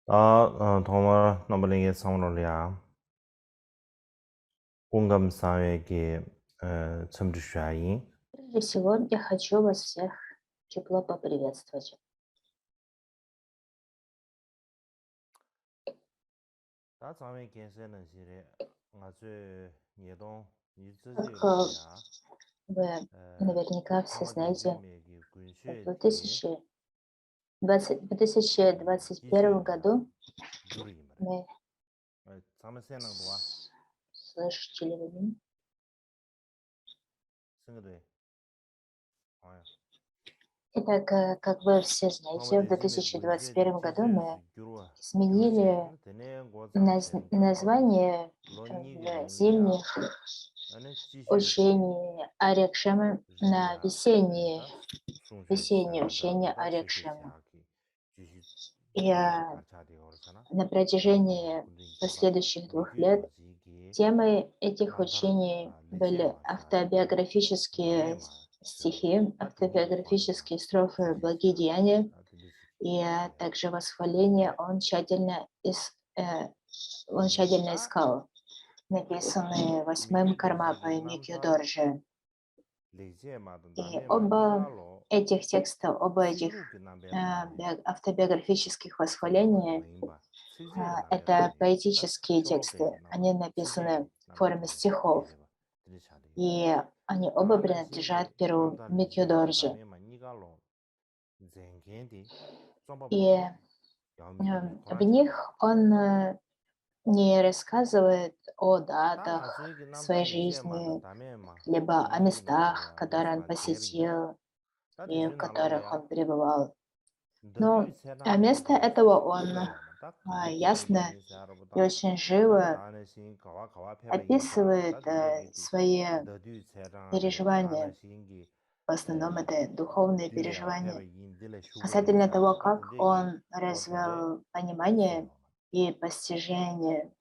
동물 넘버링의 성로리아 공감사회계 첨주샤이 Прежде всего, я хочу вас всех тепло поприветствовать. 다자매께서는 시래 아주 예동 Как 이즈지로리아 вы наверняка все знаете, 상어진제매기 в 군쉐지 2021 기쉐다 году 주리마레 мы 자매세낭도와 слышите ли вы меня? 승거돼 아야 Итак, как вы все знаете, в 상어진제매 2021 군쉐지 году мы 기쉐스 규루아 изменили 규르제 데네 고장 젠데고디 название 로니게 룰리아 зимних 안에 지쉐지 учений Арикшемы на rilya весенние, sungshe весенние shenangda учения da sheshe Арикшемы. shaki jishi И karchadi horsana на lamdang протяжении kundin kiba последующих 2 лет mikyu dorji ki темой этих namdar учений leche были ma shadi ngame автобиографические ma shio стихи, da tingi ki kwanza автобиографические строфы jishi shaki благодеяния da tibisi и ya также восхваление он тщательно da искал, написанные восьмым mikyu dorji ki Кармапой Микью namdar Доржи. leche ma И dame ma niga оба lo этих текста, оба этих tsilu ki nambe tangwe автобиографических nambar восхваления mayimba tsije nambe это tangwe da поэтические cholope тексты. ki nambar Они tsije написаны ki в nambe форме tangwe стихов. direba diri shadi И они оба Dāna xīngi принадлежат Перу nāmdā līzhē mātā Микьюдоржи. dāme mā nīgā lō dzēngiān dī tsōmbā И bōdī yāng mī kī в Khurāng chādi них он не рассказывает о dā ngā датах sui kī nāmdā своей līzhē mātā жизни, dāme mā либо о nīgā kī nā lō местах, yā которые он lōsā dēr gī посетил dā и в tīshū nā lō которых yā он пребывал. dādū Но cērāng dī вместо kī этого sūsū он tūpa yā mā dā kāndī kūchū bā ясно yī sā rā bā и dā очень dā живо nā nā shīng kawā kawā phē bā yī bā dā описывает dī kī tī свои dādū cērāng rī dā nā переживания. shīng В основном это духовные dī lī yā phē bā переживания. yī dī lī shū bā yī Касательно sā того, dā как tī kī он kō tī dē развил sē понимание yō mā и постижение,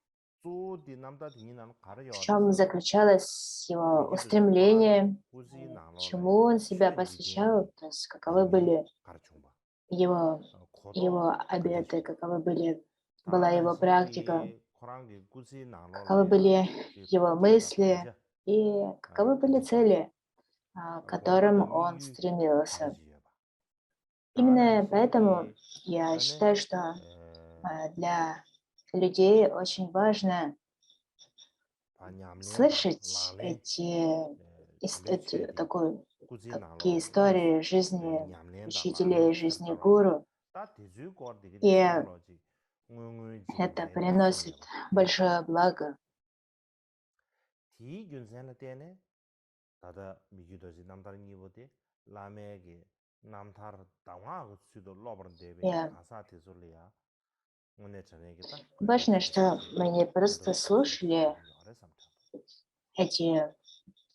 Zu di namda di ni nan kar в yo re чем sana. заключалось его Miki du zi Khurang di устремление, kuzi nang lo la чему ya он себя chö di den посвящал, gi то есть каковы dami были kar chungba. его, Kodo его kade обеты, shi. каковы была Ta na его xin практика, gi Khurang di kuzi nang lo la каковы ya были ji его puje da мысли puje и каковы были kade shi. цели, к Kodo которым da mi он yu kade стремился. shi ya ba. Ta na Именно xin поэтому gi я ane считаю, что для людей очень важно pa nyam len da lang слышать len le chö di kuzi nang такие lo le истории жизни nyam len da lang len учителей, char жизни da lo ji. гуру. Ta ti zu kor di gi И sing lo ji. Ngui ngui jing это zen da sing приносит ye ba. большое благо. Ti gyun sen la tene tada mi gyu do ji nam tar ngi bo de la me gi nam tar da wa go su do lo bar de И be ka sa ti zu le ya ngone chane gi ta le важно, che shi что ji мы не chen do просто chi shi ti слушали yo re sam cha. эти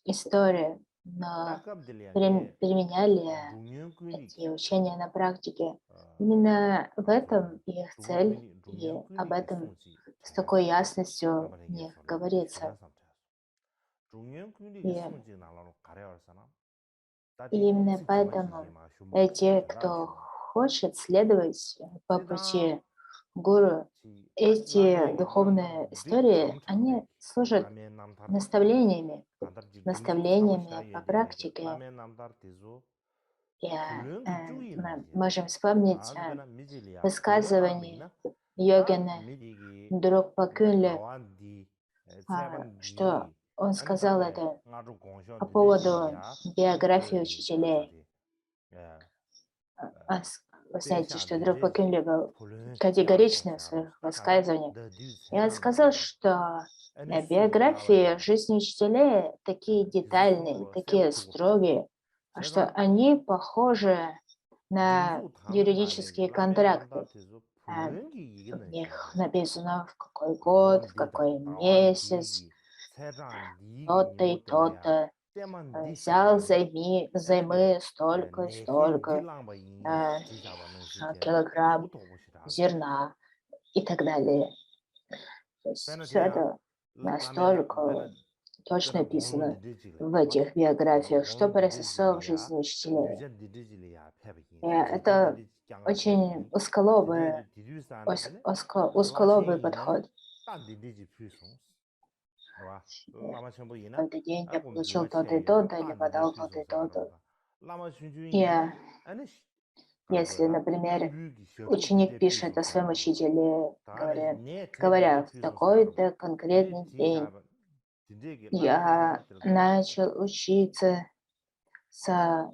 истории, Ta но kap de liang ge применяли dung yun kun ni эти учения на практике. ta Именно в этом их dung yun kun цель, ni и об gi этом sung chi с chang ge такой sa ясностью nam в ge них so le ge shu ra говорится. sam cha. Dung yun kun ni gi И sung chi na lo ka re or sa na ta И di именно sik chang chi gi поэтому ma shu ma те, cha ra кто shu ma хочет следовать по Sedang пути гуру, chi эти lame gi namdar духовные dik истории, cham chang они de служат lame namdar наставлениями, kandar ji gumsung chaba sha наставлениями по yuen de ne ge практике. lame namdar tizu И, phulung gi chu yin na мы ji можем вспомнить ta zu bena mi ji liya phulung tar bi высказывание na ta йогина mi ji gi Дрогпа Кюнле, lawan di cheban что di он ani сказал takwe это nga ru gong sho по de de shi поводу ya биографии di sha учителей. de Вы de знаете, sha что de друг de ji Кюнле был phulung tar gong категоричный в sha ro своих ta kanda высказываниях. de du И он cheban сказал, di что Ani sungi nala биографии ya, жизни учителей такие tizi детальные, sungro seba такие chukro. строгие, что Sedang, они похожи на jingzu tang ma legi, юридические lame namdar контракты. tizu А, pulungi yigi В na них shingde. написано, в какой год, Lawan в di da, какой dawan месяц, digi, sedang digi то-то и nipo tela ya, то-то, teman di взял shingde. Ani de, займы столько и nekin di столько langba yin э, jishaba nang shite, килограмм uto bo shirang de. зерна и так далее. То есть Pena все te ya, это lame na, настолько pena точно 공군 описано 디디지글 в 봐. этих биографиях, что 공군 произошло в 디디지글이야. жизни учителей. 유전 디디지글이야. 패버긴. 제제 Это 디디 짱가 очень 패버긴. 디디 디디스안에 되네. узколобый 라마ချင်းподход. 딱 디디지 피송. 봐. 라마 첨부이나. Каждый день я 아, 그럼 получил 뷰가 то-то и 체에서 то-то, или 딱 디디 подал то-то и 피송사 то-то. 알아봐. 라마 И 춘주이나. 아니 если, 가르쳐라. например, 이루기 셔도 ученик 디디 пишет о 피송사 своем 알아봐. учителе, 다네 네 говоря, 디디 в 피송사 알아봐. такой-то 디디 конкретный день 디샤바. 디디게 라마가 я 들어가서. начал учиться с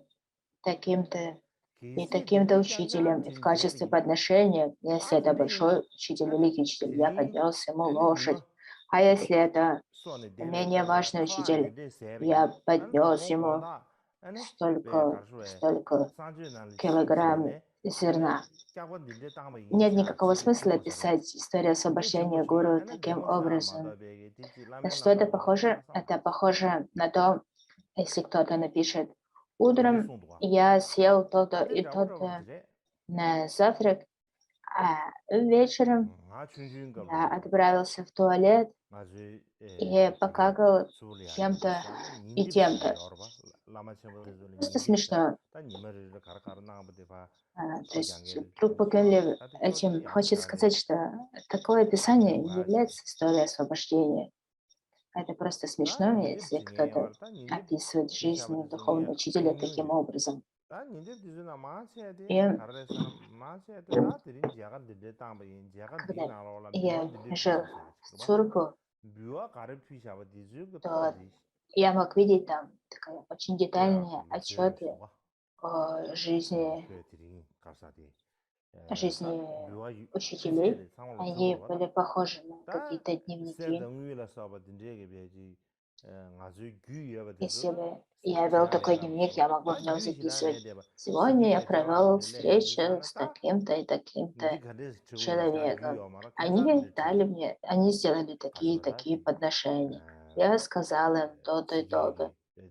таким-то и 계시 таким-то 디디 짱가 учителем. И в качестве 딘데비. подношения, если 아 это 디디나. большой учитель, 아니 великий учитель, я 딘 поднес ему 아니 лошадь. 니마 А если это 수원에 대래 менее 따라 важный 카와 учитель, 디디 세비. я 아니 поднес 당고 ему 공다. 아니 배 столько, 가르쳐래. столько 산주난 килограмм 시실에네. 아니 зерна. 작은 디디 땅바 Нет 인샤 никакого 지게 смысла 주고서라. писать историю 디디 освобождения 주고지. гуру 아니 таким 데모사 образом. 마다베게 디디 На 라멘 что это 남다 похоже? 마다 Это 상바. похоже на то, если кто-то напишет, 디디 утром 송도가. я съел то-то 아니 и 잡으러 то-то 그래. на завтрак, а вечером 아 춘춘가 я 보다. отправился в туалет 아주 и 되게 покакал 수리하게 тем-то 됐어. и 닌디비게 тем-то. 여러 봐. 라마쳔버들 Просто 닌디비다. смешно. 다 니머를 가르가르 나가버데 봐. То есть 거기안게를 друг 주와. Пукенлев 다들 этим 켜들이 хочет 아니다네. сказать, что такое описание не 뭐야지. является историей освобождения. Это просто 다 смешно, 닌디 если 징에 кто-то 말다 닌디 описывает жизнь 디샤버드 духовного 징에 учителя таким 공유지. образом. 다 닌디 디즈나 마셔야 돼. И 가르에서는 마셔야 돼. 다 들인 지하가 들대 땅바인 지하가 когда 디나로라 묘 я 디디 жил 피소사. в 봐. Цюриху, 묘가 가르 피샤버 디즈가 то 터지. я мог видеть там очень 야, детальные 무슨 отчеты 수가? о жизни, 그들이 가사디 다 жизни 묘와 учителей. 피지에 상황을 Они 적어라. были похожи на 다 какие-то дневники. 세등위라 써봐 딘데게 배지 아주 귀여워 돼서 Если бы я вел такой 제안해라 дневник, 봐. я мог бы 다 в нем 유시라 записывать. 내대 봐. Сегодня я 스키가 провел 저와들래 встречу 인디사나 с 다 таким-то и 닌디 таким-то 가데 저거는 다 человеком. 귀여워 말아. Они 계산들 дали 쳐. мне, они сделали такие и такие 가져다지. подношения. Я сказал им то-то и то-то. 시기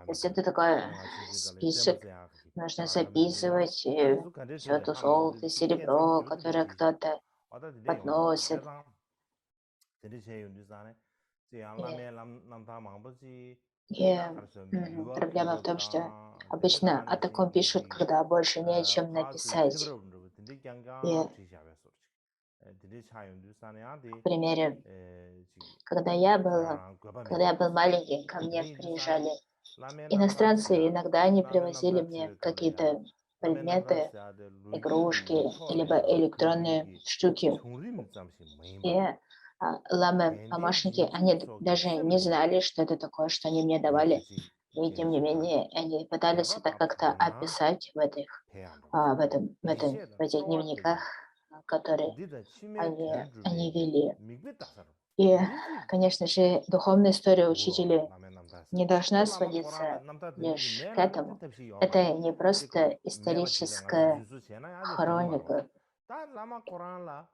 То есть 잘한다는데. это такой 내가 춘춘가래 список, 셈버스야. нужно 잘한다는데. записывать 아니 수간데 все 저래 это 하나 золото, 어디 캔상 серебро, 슈르도 которое 되지. кто-то 어디 내용 말아. подносит. 세상 근데 제 윤디사네. 제 И, 알라메 남다 망버지 и, 다 가르쳐. 묘와 проблема в том, что 피럽다. 근데 обычно о 다네 таком пишут, 신기지. когда больше нечем 파스 написать. 페브르브르 근데 И, 강강 지샤베서. 근데 차 윤디사네 к 아디 примеру, 지 когда 야랑 когда я 거바메. был 마ленький, ко мне 근데 윤디사네 приезжали 라메 иностранцы, 남다스야. иногда они 라메 привозили мне 남다스 갈래야. какие-то 라메 предметы, 남다스야. игрушки, 루기기 либо 토레야. электронные 그루기기 штуки. 총림 잠시 И 메인바. ламы, 겐데 помощники, 진주 они 속에 даже не 셈르기 знали, что это такое, что они мне давали. 미그지 И тем не 겐시다. менее, они пытались 야가 это 다 как-то 푸나 описать в этих, 배양도. в 디셰다 этих дневниках, 또와들이 которые 디다 치매 они 된주베기 вели. 미그다사로. И, 디지 конечно же, духовная история 우와 учителей 라멘 남다스. не 또 должна 라마 코란라 сводиться 남다 들리기 лишь к 매나 этому. 뜻없이 Это 요마라. не 지금 просто 매바 지랑 아주 историческая 주수 제나 아주 딩마로. хроника. 다 라마 코란라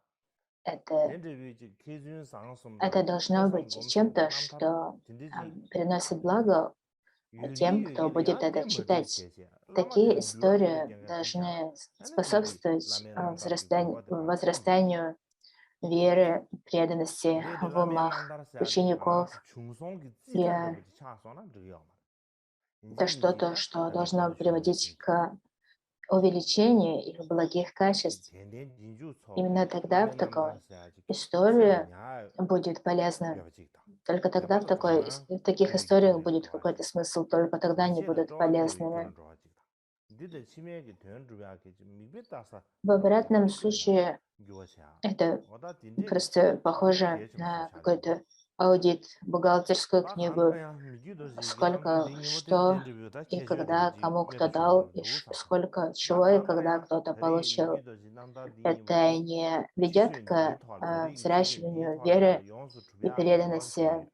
Это, 덴데비지 계준 상솜다. это должно 계산 быть 검색도 чем-то, 남다로. что 딘디지 приносит благо тем, кто 유기 будет 야 это 템버디 читать. 셰셰. Такие 라마데 묘기를 истории 갱가 피샤. должны 아니 디디 способствовать 라멘 남다기 거바데 봐. 셈비. возрастанию веры, преданности 그래도 в 라멘 умах 남다르세야데 учеников. 아주 중송기 И 찌다더버지 차소나 그러요. это что-то, 인지미지다 что 다들 должно 거기 주는 приводить 거지. к увеличению их благих качеств. 덴덴 진주 Именно 속에 тогда в 라멘 такой 남다르세야지. истории 세미냐 будет полезно. 벼지다. Только тогда 대바도 다나 в таких 벼기 историях 주는 будет 좋아지. какой-то смысл, только тогда они 디제다 будут 쪼아디오이 полезными. 그런 좋아지다. 니들 치매기 된 주야게 좀 미베다사 В обратном 미베야 случае 교샤. это 어다 딘데기 просто 딘데 похоже 개좀 на 샤디고. какой-то аудит, бухгалтерскую 다 книгу, 간거야 미기도 지게 남도 сколько, 링이 못해 что 덴드비다 и 개셔 когда 주지 кому кто 메다 дал, 쇼르 누구 사파. сколько 다 чего и когда 간거야 кто-то 거리 получил. 미기도 지 남다 링이 Это 못해 не ведет 지수인 к 니토할 거리 지수인 взращиванию 니토할이야 веры 용수 и 투비하게 뭐 преданности. 주의.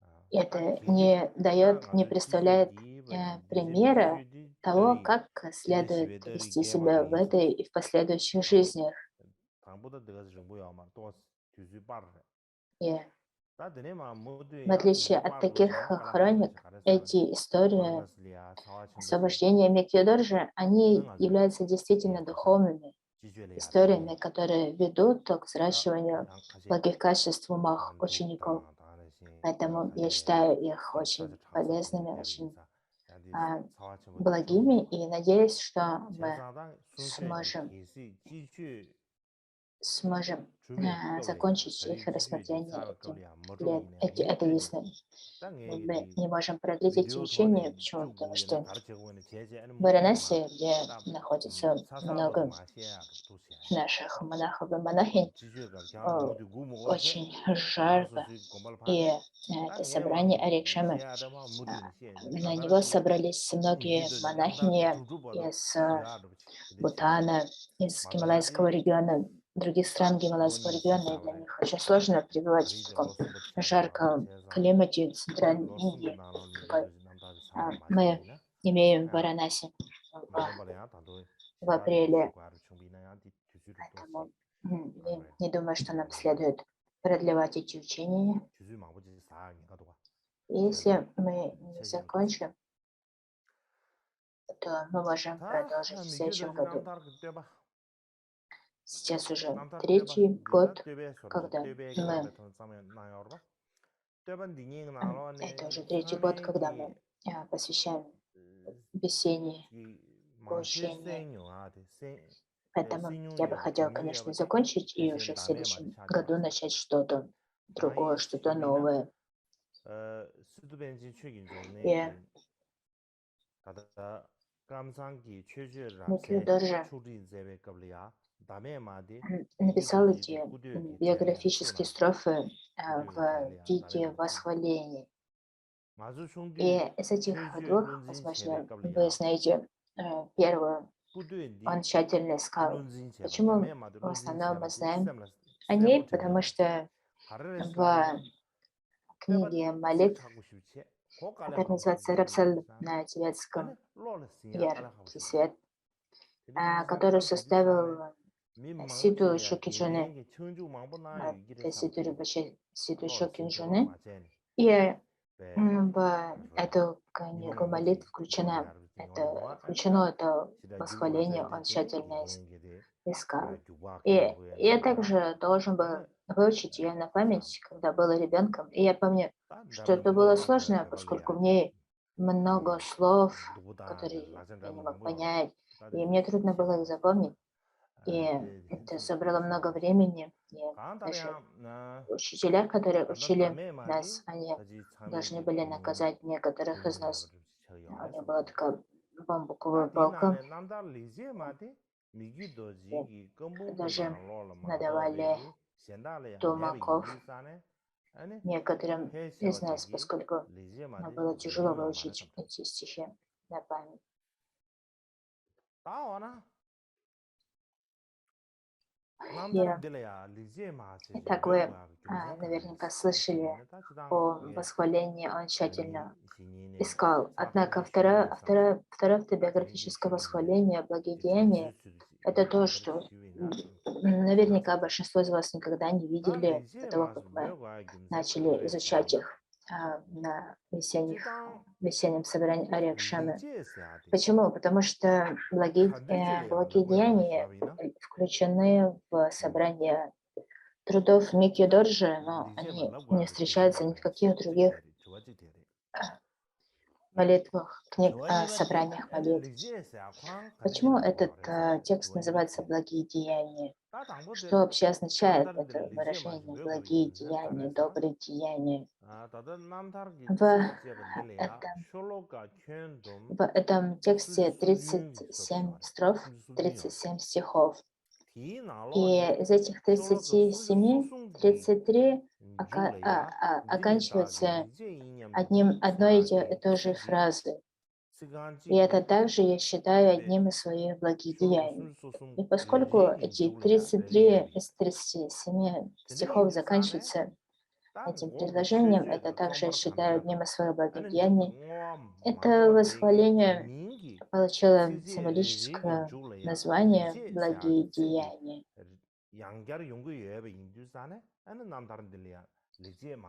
다 Это 개지 не 다 дает, не 가서 지수의 представляет 디버디 디제디 примера 슈디 того, 더리 как 덴데 следует 시베더리 вести себя в 게바디 있어. этой и в последующих 당 жизнях. 당보다 내가 좀 뭐야 막 또 뒤수 빠르네. И 다 드네마 모두 в 야 отличие 뒤수 от 빠르고 таких 샤 깔라마도 хроник, 가르쳐는 эти истории 코로나스리아 사와 첨부지 освобождения Микьёдоржи, они 능아주 являются действительно 예 가사 духовными 지주엘이야 историями, 되니 которые ведут к 다 взращиванию 양 가시 благих качеств в умах 단두 учеников. 다 다르시 Поэтому я считаю их очень полезными, очень благими, и надеюсь, что мы сможем закончить их рассмотрение этой весной. Мы не можем продлить эти учения. Почему? Потому что в Варанаси, где находится много наших монахов и монахинь, очень жарко, и это собрание Арикшамы, на него собрались многие монахини из Бутана, из Гималайского региона, других стран Гималайского региона, и для них очень сложно пребывать в таком жарком климате Центральной Индии, какой мы имеем в Варанаси в апреле. Поэтому я не думаю, что нам следует продлевать эти учения. Если мы не закончим, то мы можем продолжить в следующем году. Сейчас уже третий год, когда мы... Это уже третий год, когда мы посвящаем весенние учения. Поэтому я бы хотела, конечно, закончить и уже в следующем году начать что-то другое, что-то новое. И Микью Дорже написал эти биографические строфы в виде восхвалений. И из этих двух, возможно, вы знаете первую, он тщательно искал. Почему в основном мы знаем о ней? Потому что в книге молитв, которая называется «Рапсаль» на тибетском «Яркий свет», который составил Сиду Шокиджуне, Сиду Рибачи, Сиду Шокиджуне, и в эту книгу молитв включено это восхваление, он тщательно искал. И я также должен был выучить ее на память, когда был ребенком. И я помню, что это было сложно, поскольку в ней много слов, которые я не мог понять, и мне трудно было их запомнить. И это забрало много времени. И даже учителя, которые учили нас, они должны были наказать некоторых из нас. У них была такая бамбуковая палка. И даже надавали тумаков некоторым из нас, поскольку нам было тяжело выучить эти стихи на память. Итак, вы наверняка слышали о восхвалении, он тщательно искал. Однако второе автобиографическое восхваление, благодеяние, это то, что наверняка большинство из вас никогда не видели до того, как мы начали изучать их на весеннем собрании Ария-Кшамы. Почему? Потому что благодеяния включены в собрание трудов Микки Доржи, но они не встречаются ни в каких других молитвах, собраниях молитв. Почему этот текст называется «Благие деяния»? Что вообще означает это выражение «благие деяния», «добрые деяния»? В этом тексте 37 строф, 37 стихов. И из этих 37, 33 оканчиваются одной и той же фразой. И это также я считаю одним из своих благодеяний. И поскольку эти 33 из 37 стихов заканчиваются этим предложением, это также я считаю одним из своих благодеяний. Это восхваление получило символическое название «Благие деяния».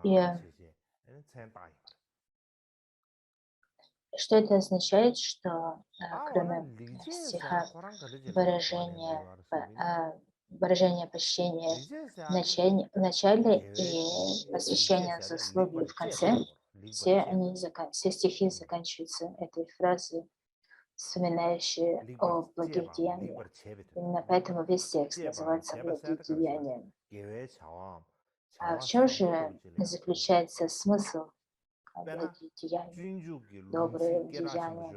И что это означает, что кроме стиха выражения выражение почтения в начале и посвящение заслуги в конце, все стихи заканчиваются этой фразой, вспоминающей о благих деяниях. Именно поэтому весь текст называется «Благие деяния». А в чем же заключается смысл благих деяний, добрые деяния?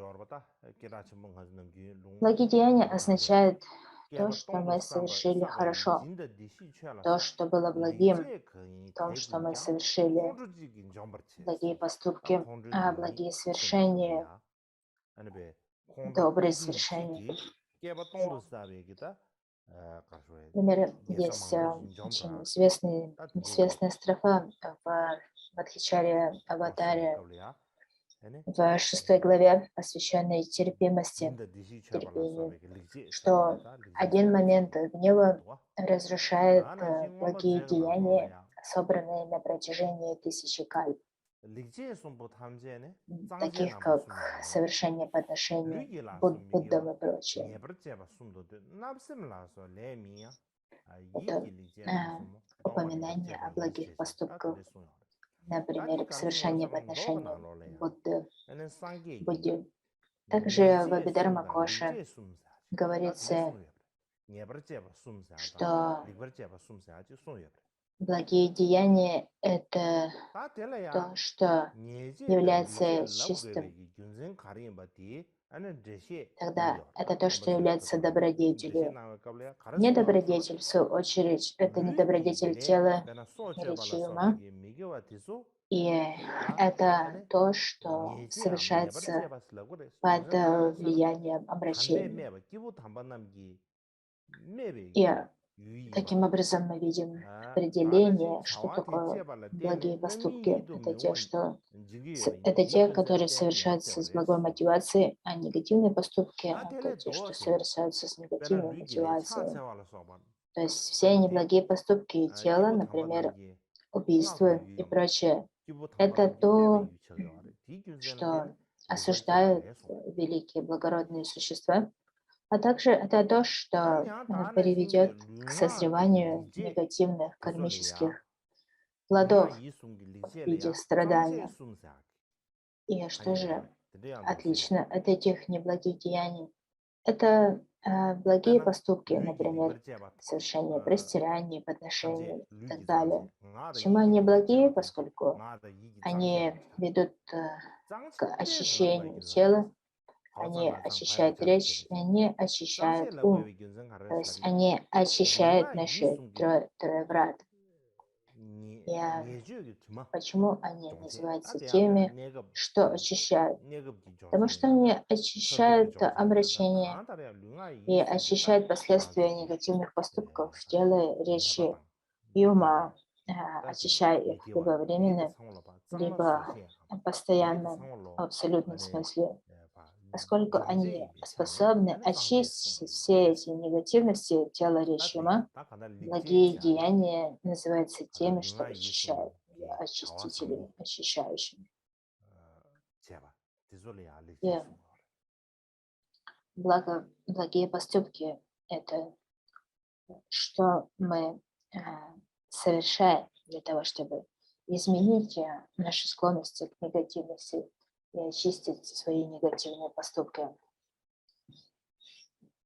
Благие деяния означают то, что мы совершили хорошо, то, что было благим, в том, что мы совершили благие поступки, благие свершения, добрые свершения. Например, есть очень известная строфа в Мадхичаре Аватаре в 6 главе, посвященной терпимости, терпению, что один момент гнева разрушает благие деяния, собранные на протяжении 1000 кальп, таких как совершение по отношению к Буддам и прочее. Это упоминание о благих поступках, например, к совершению по отношению к Будде. Также в Абхидharma Коше говорится, что благие деяния — это то, что является чистым. Тогда это то, что является добродетелью. Недобродетель, в свою очередь, это недобродетель тела, речи и ума. И это то, что совершается под влиянием обращения. И таким образом мы видим определение, что такое благие поступки. Это те, которые совершаются с благой мотивацией, а негативные поступки — это те, что совершаются с негативной мотивацией. То есть все неблагие поступки тела, например, убийство и прочее, это то, что осуждают великие благородные существа, а также это то, что приведет к созреванию негативных кармических плодов в виде страдания. И что же отлично от этих неблагих деяний? Это благие поступки, например, совершение простираний, подношений и так далее. Почему они благие? Поскольку они ведут к очищению тела, они очищают речь, и они очищают ум. То есть они очищают наши трое врат. Почему они называются теми, что очищают? Потому что они очищают обращение и очищают последствия негативных поступков в теле, речи и ума, очищая их либо временно, либо постоянно, в абсолютном смысле. Поскольку они способны очистить все эти негативности тела, речи и ума, благие деяния называются теми, что очищают, очистителями, очищающими. И благие поступки — это что мы совершаем для того, чтобы изменить наши склонности к негативности и очистить свои негативные поступки.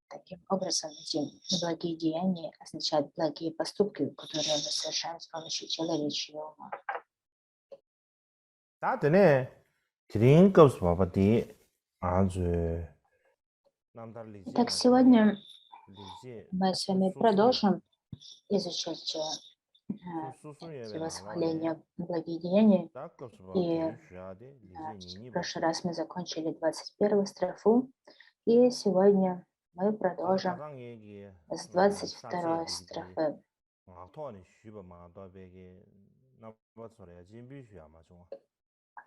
Таким образом, эти благие деяния означают благие поступки, которые мы совершаем с помощью тела, речи и ума. Итак, сегодня мы с вами продолжим изучать эти восхваления благих деяний. И в прошлый раз мы закончили 21 строфу, и сегодня мы продолжим с 22 строфы. В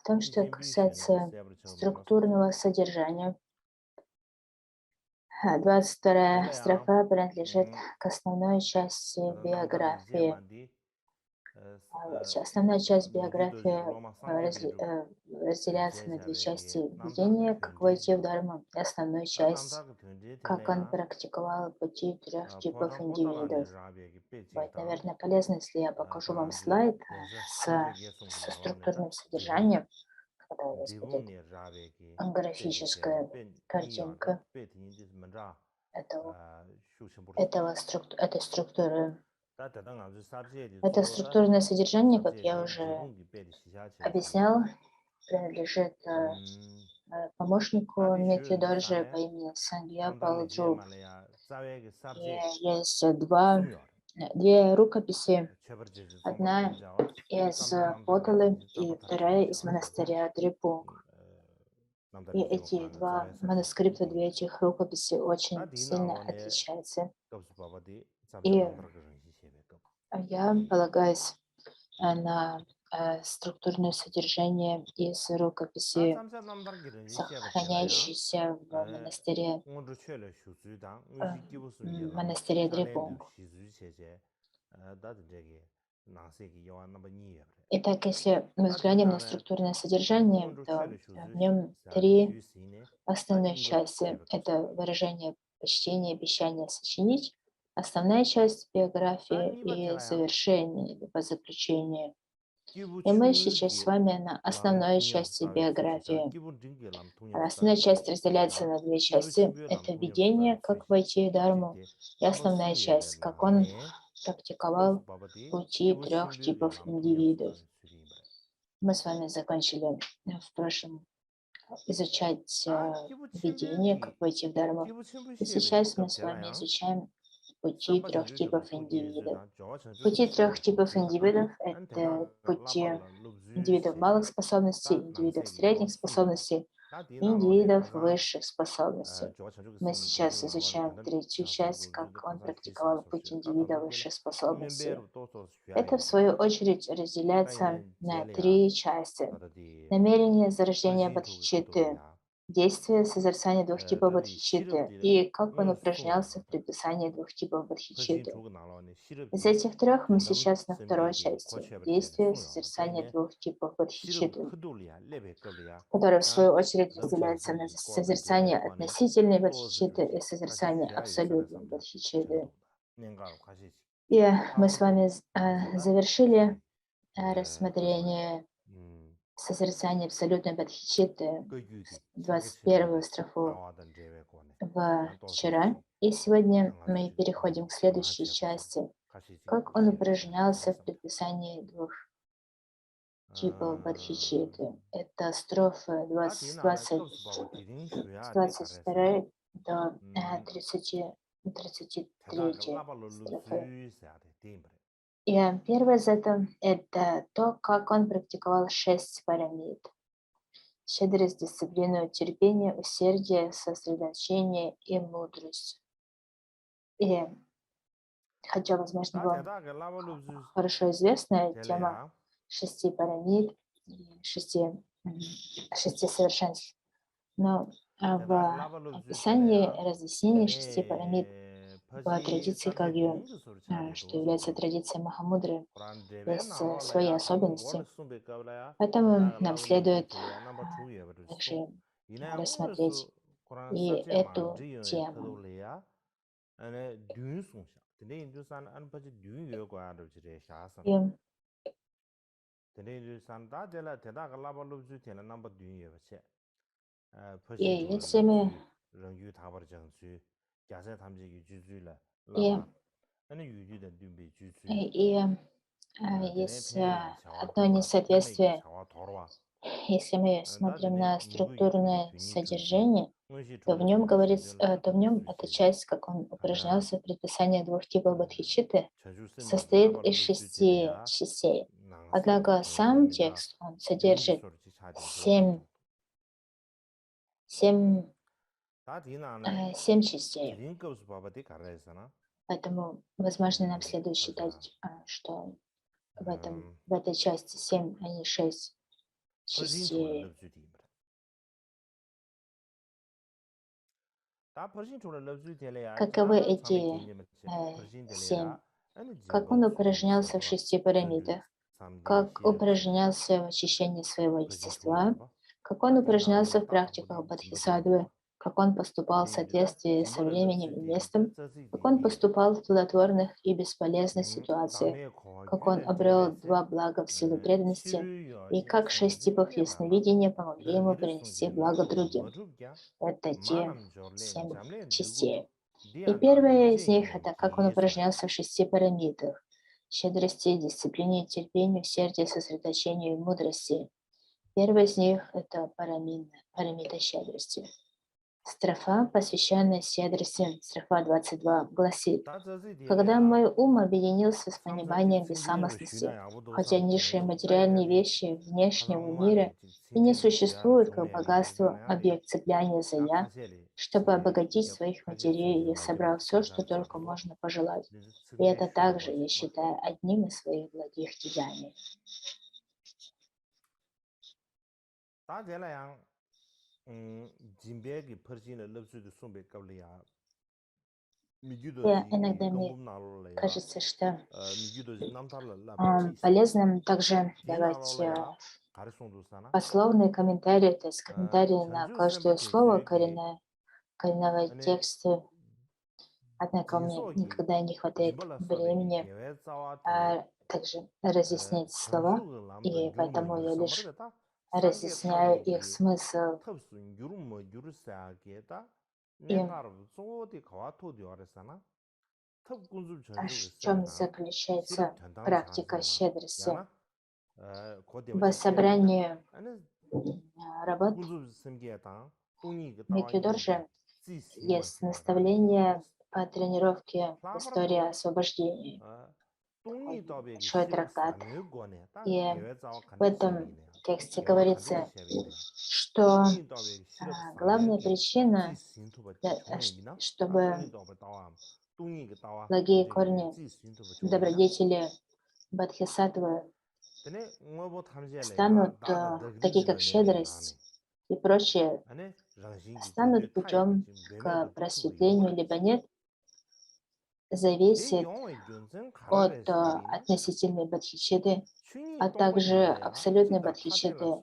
том, что касается структурного содержания, 22 строфа принадлежит к основной части биографии Основная часть биографии разделяется на две части: введение, как войти в Дharma, и основная часть, как он практиковал пути трех типов индивидов. Будет, наверное, полезно, если я покажу вам слайд со структурным содержанием, когда у вас будет графическая картинка этой структуры. Это структурное содержание, как я уже объяснял, принадлежит помощнику Митью Доржи по имени Сангья Балджу. И есть две рукописи. Одна из Поталы и вторая из монастыря Дрипунг. И эти два манускрипта, две этих рукописи очень сильно отличаются. И я полагаюсь на структурное содержание из рукописи, сохраняющейся в монастыре Дрипунг. Итак, если мы взглянем на структурное содержание, то в нем три основные части. Это выражение почтения, обещание сочинить, основная часть биографии и завершение, либо заключение. И мы сейчас с вами на основной части биографии. Основная часть разделяется на две части. Это введение, как войти в Дharmu, и основная часть, как он практиковал пути трех типов индивидов. Мы с вами закончили в прошлом изучать введение, как войти в Дharmu. И сейчас мы с вами изучаем пути трех типов индивидов. Пути трех типов индивидов – это пути индивидов малых способностей, индивидов средних способностей, индивидов высших способностей. Мы сейчас изучаем третью часть, как он практиковал путь индивида высших способностей. Это, в свою очередь, разделяется на три части. Намерение зарождения бодхичитты, действие созерцания двух типов бодхичитты и как он упражнялся в предписании двух типов бодхичитты. Из этих трех мы сейчас на второй части – действие созерцания двух типов бодхичитты, которое, в свою очередь, разделяется на созерцание относительной бодхичитты и созерцание абсолютной бодхичитты. И мы с вами завершили рассмотрение созерцания абсолютной бодхичитты, 21-ю строфу вчера. И сегодня мы переходим к следующей части, как он упражнялся в предписании двух типов бодхичитты. Это строфы 22 до 33 строфы. И первое из этого – это то, как он практиковал 6 парамид. Щедрость, дисциплину, терпение, усердие, сосредоточение и мудрость. И хотя, возможно, вам хорошо известная тема 6 парамид, 6 совершенств. Но в описании разъяснения 6 парамид по традиции Кагью, что является традицией Махамудры, есть свои особенности. Поэтому нам следует также рассмотреть и эту тему. И если мы есть одно несоответствие. Если мы смотрим на структурное содержание, то в нем эта часть, как он упражнялся в предписании двух типов бодхичитты, состоит из 6 частей. Однако сам текст, он содержит 7 частей. Поэтому, возможно, нам следует считать, что в этой части 7, а не 6 частей. Каковы эти 7 как он упражнялся в 6 пирамидах, как упражнялся в очищении своего естества, как он упражнялся в практиках бодхисаттвы, как он поступал в соответствии со временем и местом, как он поступал в плодотворных и бесполезных ситуациях, как он обрел 2 блага в силу преданности, и как 6 типов ясновидения помогли ему принести благо другим. Это те 7 частей. И первая из них — это как он упражнялся в 6 пирамидах: щедрости, дисциплине, терпению, усердию, сосредоточению и мудрости. Первая из них — это пирамида щедрости. Строфа, посвященная щедрости, строфа 22, гласит: «Когда мой ум объединился с пониманием бессамостности, хотя низшие материальные вещи внешнего мира и не существуют как богатство, объект цепляния за «я», чтобы обогатить своих матерей, я собрал все, что только можно пожелать. И это также я считаю одним из своих благих деяний». И иногда мне кажется, что полезным также давать пословные комментарии, то есть комментарии на каждое слово коренного текста. Однако мне никогда не хватает времени также разъяснять слова, и поэтому я лишь разъясняю их смысл. И в чем заключается практика щедрости? В собрании работ Микки-доржи есть наставление по тренировке в истории освобождения. Такой большой трактат. И в этом тексте говорится, что главная причина, чтобы благие корни добродетели бодхисаттвы станут, такие как щедрость и прочее, станут путем к просветлению, либо нет, зависит от относительной бодхичитты, а также абсолютной бодхичитты,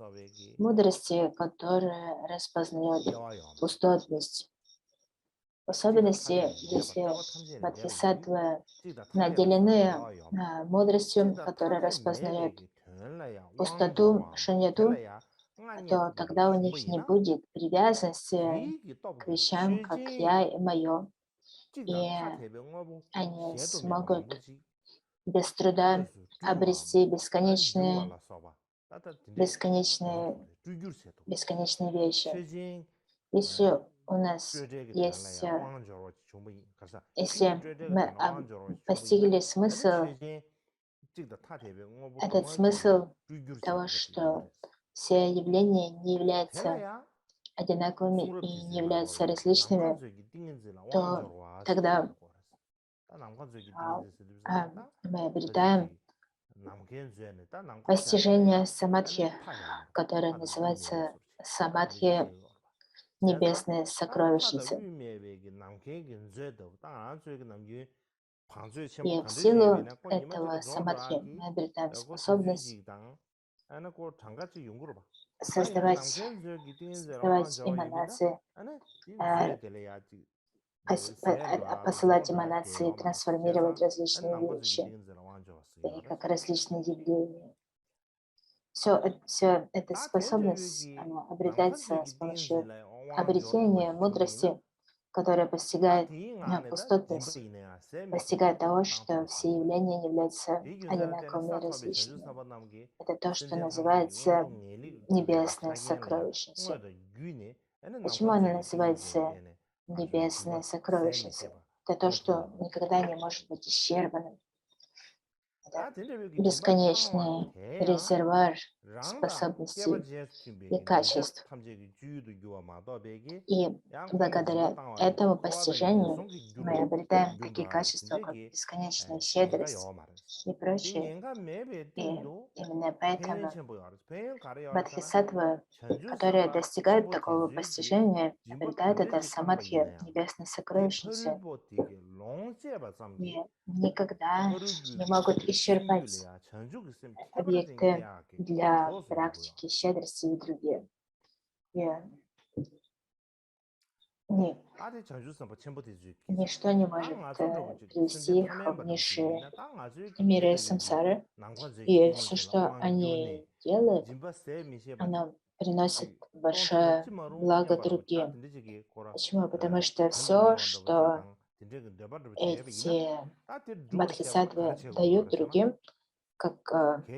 мудрости, которая распознает пустотность. В особенности, если бодхисаттвы наделены мудростью, которая распознает пустоту, шуньяту, то тогда у них не будет привязанности к вещам, как «я» и «моё», и они смогут без труда обрести бесконечные вещи. Если у нас есть, если мы постигли смысл, этот смысл того, что все явления не являются одинаковыми и не являются различными, то тогда мы обретаем постижение самадхи, которое называется самадхи небесной сокровищницы. И в силу этого самадхи мы обретаем способность создавать эманации, посылать эманации, трансформировать различные вещи, как различные явления. Все эта способность, она обретается с помощью обретения мудрости, которая постигает пустотность, постигает того, что все явления не являются одинаковыми и различными. Это то, что называется небесной сокровищницей. Почему она называется небесной сокровищницей? Это то, что никогда не может быть исчерпанным. Это бесконечный резервуар способностей и качеств. И благодаря этому постижению мы обретаем такие качества, как бесконечная щедрость и прочее. И именно поэтому бодхисаттвы, которые достигают такого постижения, обретают это самадхи небесной сокровищницы. и никогда не могут исчерпать объекты для практики щедрости и другие. И ничто не может привести их в низшие миры самсары. И все, что они делают, оно приносит большое благо другим. Почему? Потому что все, что эти бодхисаттвы дают другим, как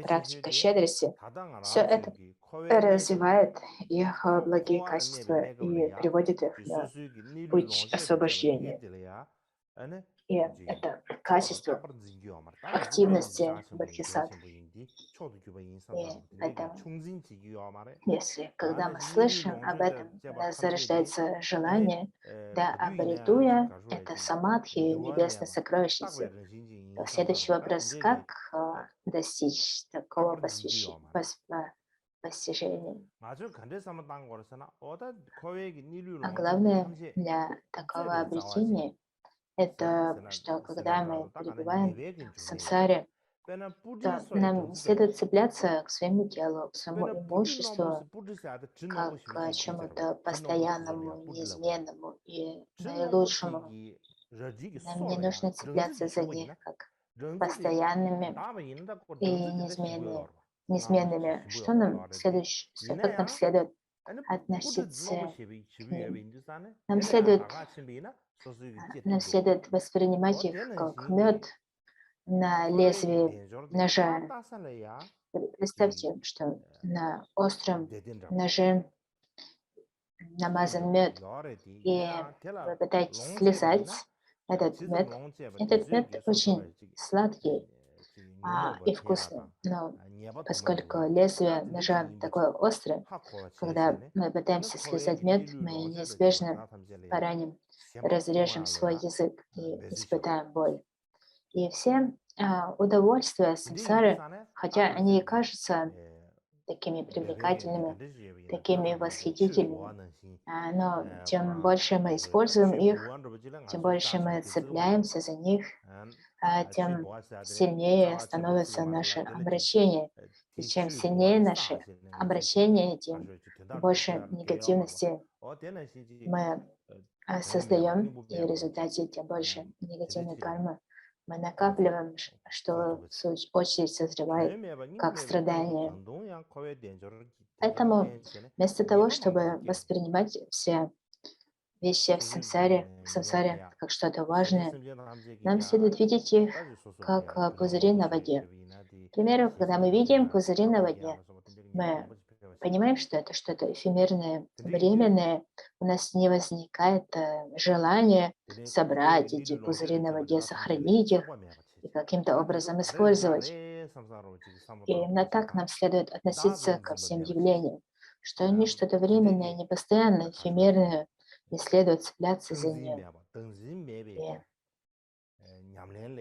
практика щедрости, все это развивает их благие качества и приводит их на путь освобождения. И это качество активности бодхисаттв. И поэтому, если когда мы слышим об этом, у нас зарождается желание, да, обрету я это самадхи, небесной сокровищницы, то следующий вопрос, как достичь такого постижения? А главное для такого обретения это, что когда мы пребываем в самсаре, то нам не следует цепляться к своему телу, к своему имуществу, как к чему-то постоянному, неизменному и наилучшему. Нам не нужно цепляться за них, как постоянными и неизменными. Что нам как нам следует относиться к ним? Нам следует воспринимать их как мед на лезвии ножа. Представьте, что на остром ноже намазан мед, и вы пытаетесь слезать этот мед. Этот мед очень сладкий и вкусный, но поскольку лезвие ножа такое острое, когда мы пытаемся слезать мед, мы неизбежно пораним, разрежем свой язык и испытаем боль. И все удовольствия самсары, хотя они и кажутся такими привлекательными, такими восхитительными, но чем больше мы используем их, тем больше мы цепляемся за них, тем сильнее становится наше обращение. И чем сильнее наше обращение, тем больше негативности мы создаем, и в результате тем больше негативной кармы мы накапливаем, что в свою очередь созревает как страдание. Поэтому вместо того, чтобы воспринимать все вещи в самсаре как что-то важное, нам следует видеть их как пузыри на воде. К примеру, когда мы видим пузыри на воде, мы понимаем, что это что-то эфемерное, временное, у нас не возникает желания собрать эти пузыри на воде, сохранить их и каким-то образом использовать. И именно так нам следует относиться ко всем явлениям, что они что-то временное, непостоянное, эфемерное, не следует цепляться за нее.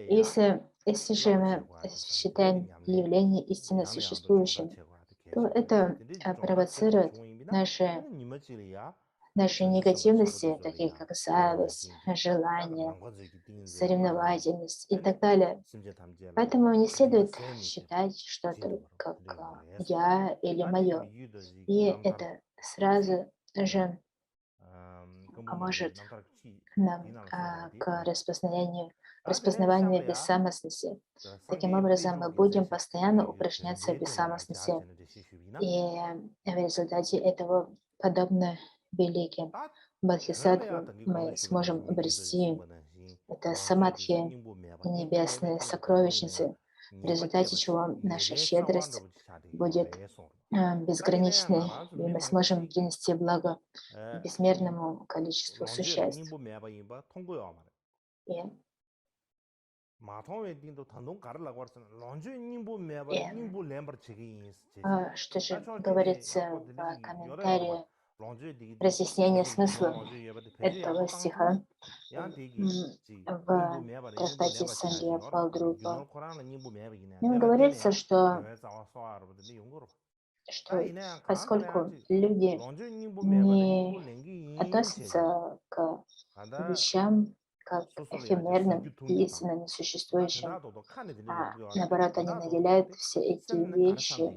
Если же мы считаем явление истинно существующим, то это провоцирует наши негативности, такие как зависть, желание, соревновательность и так далее. Поэтому не следует считать что-то как я или мое. И это сразу же поможет нам к распознаванию бессамостности. Таким образом, мы будем постоянно упражняться в бессамостности. И в результате этого, подобно великим бодхисаттвам, мы сможем обрести это самадхи, небесные сокровищницы, в результате чего наша щедрость будет безграничной, и мы сможем принести благо безмерному количеству существ. И что же говорится в комментарии разъяснения смысла этого стиха в трактате Сангья Фалдрупа? Говорится, что поскольку люди не относятся к вещам как эфемерным и истинно несуществующим. Наоборот, они наделяют все эти вещи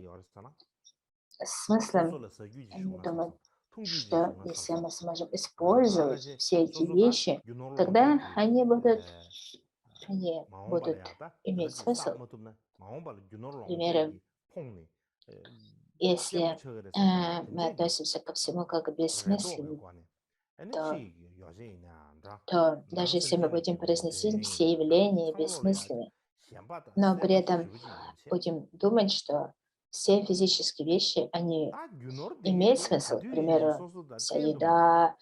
смыслом. Они думают, что если мы сможем использовать все эти вещи, тогда они будут иметь смысл. К примеру, если мы относимся ко всему как к бессмысленному, то, то даже если мы будем произносить все явления бессмысленны, но при этом будем думать, что все физические вещи, они имеют смысл. К примеру, вся еда,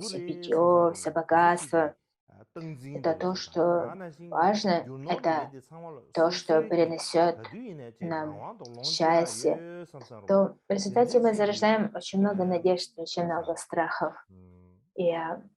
все питье, все богатство. Это то, что важно, это то, что принесет нам счастье. То в результате мы зарождаем очень много надежд, очень много страхов. И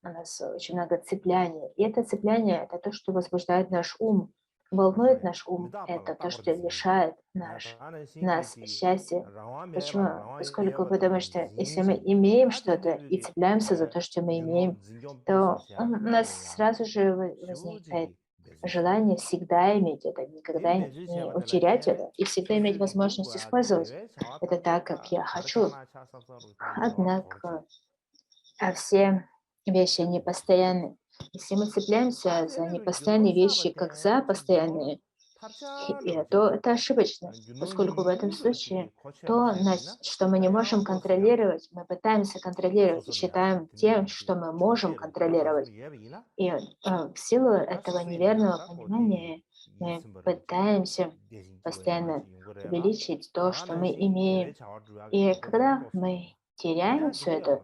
у нас очень много цепляний. И это цепляние — это то, что возбуждает наш ум, волнует наш ум. Это то, что лишает нас счастья. Почему? Поскольку потому что если мы имеем что-то и цепляемся за то, что мы имеем, то у нас сразу же возникает желание всегда иметь это, никогда не утерять это, и всегда иметь возможность использовать это так, как я хочу. Однако все вещи непостоянны. Если мы цепляемся за непостоянные вещи, как за постоянные, то это ошибочно, поскольку в этом случае то, что мы не можем контролировать, мы пытаемся контролировать и считаем тем, что мы можем контролировать. И в силу этого неверного понимания мы пытаемся постоянно увеличить то, что мы имеем. И когда мы теряем все это,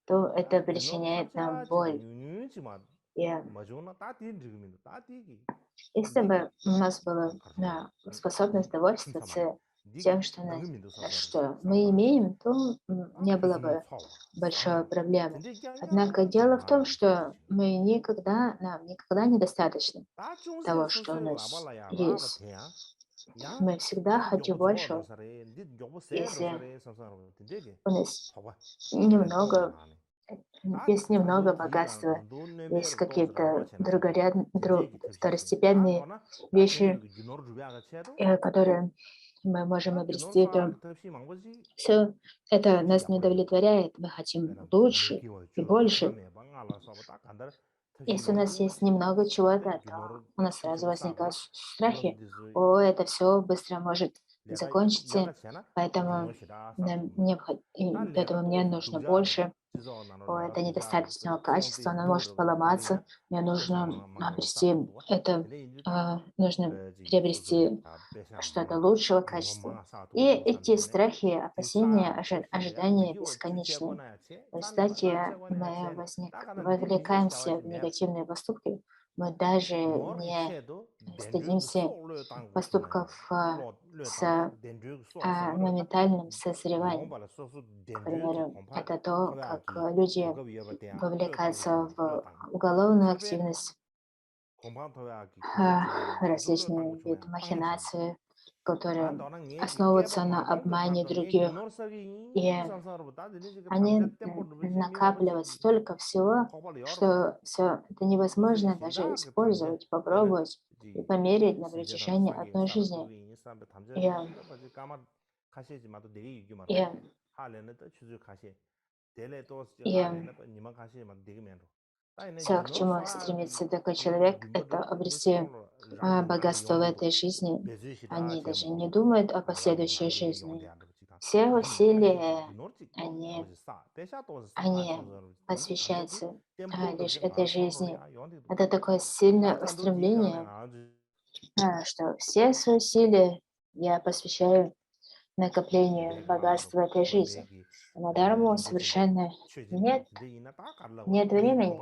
то это причиняет нам боль. И если бы у нас была способность довольствоваться тем, что мы имеем, то не было бы большой проблемы. Однако дело в том, что нам никогда недостаточно того, что у нас есть. Мы всегда хотим большего. Если у нас немного есть немного богатства, есть какие-то второстепенные вещи, которые мы можем обрести, то все это нас не удовлетворяет. Мы хотим лучше и больше. Если у нас есть немного чего-то, то у нас сразу возникают страхи. Это все быстро может закончиться, поэтому поэтому мне нужно больше. Это недостаточного качества, оно может поломаться, мне нужно нужно приобрести что-то лучшего качества. И эти страхи, опасения, ожидания бесконечны. В результате мы вовлекаемся в негативные поступки, мы даже не стыдимся поступков с моментальным созреванием. К примеру, это то, как люди вовлекаются в уголовную активность, различные виды махинаций, которые основываются на обмане других. И они накапливают столько всего, что все это невозможно даже использовать, попробовать и померить на протяжении одной жизни. И, и, и все, к чему стремится такой человек, это обрести богатство в этой жизни. Они даже не думают о последующей жизни. Все усилия, они посвящаются лишь этой жизни. Это такое сильное устремление, что все свои усилия я посвящаю накоплению богатства этой жизни. На дарму совершенно нет времени.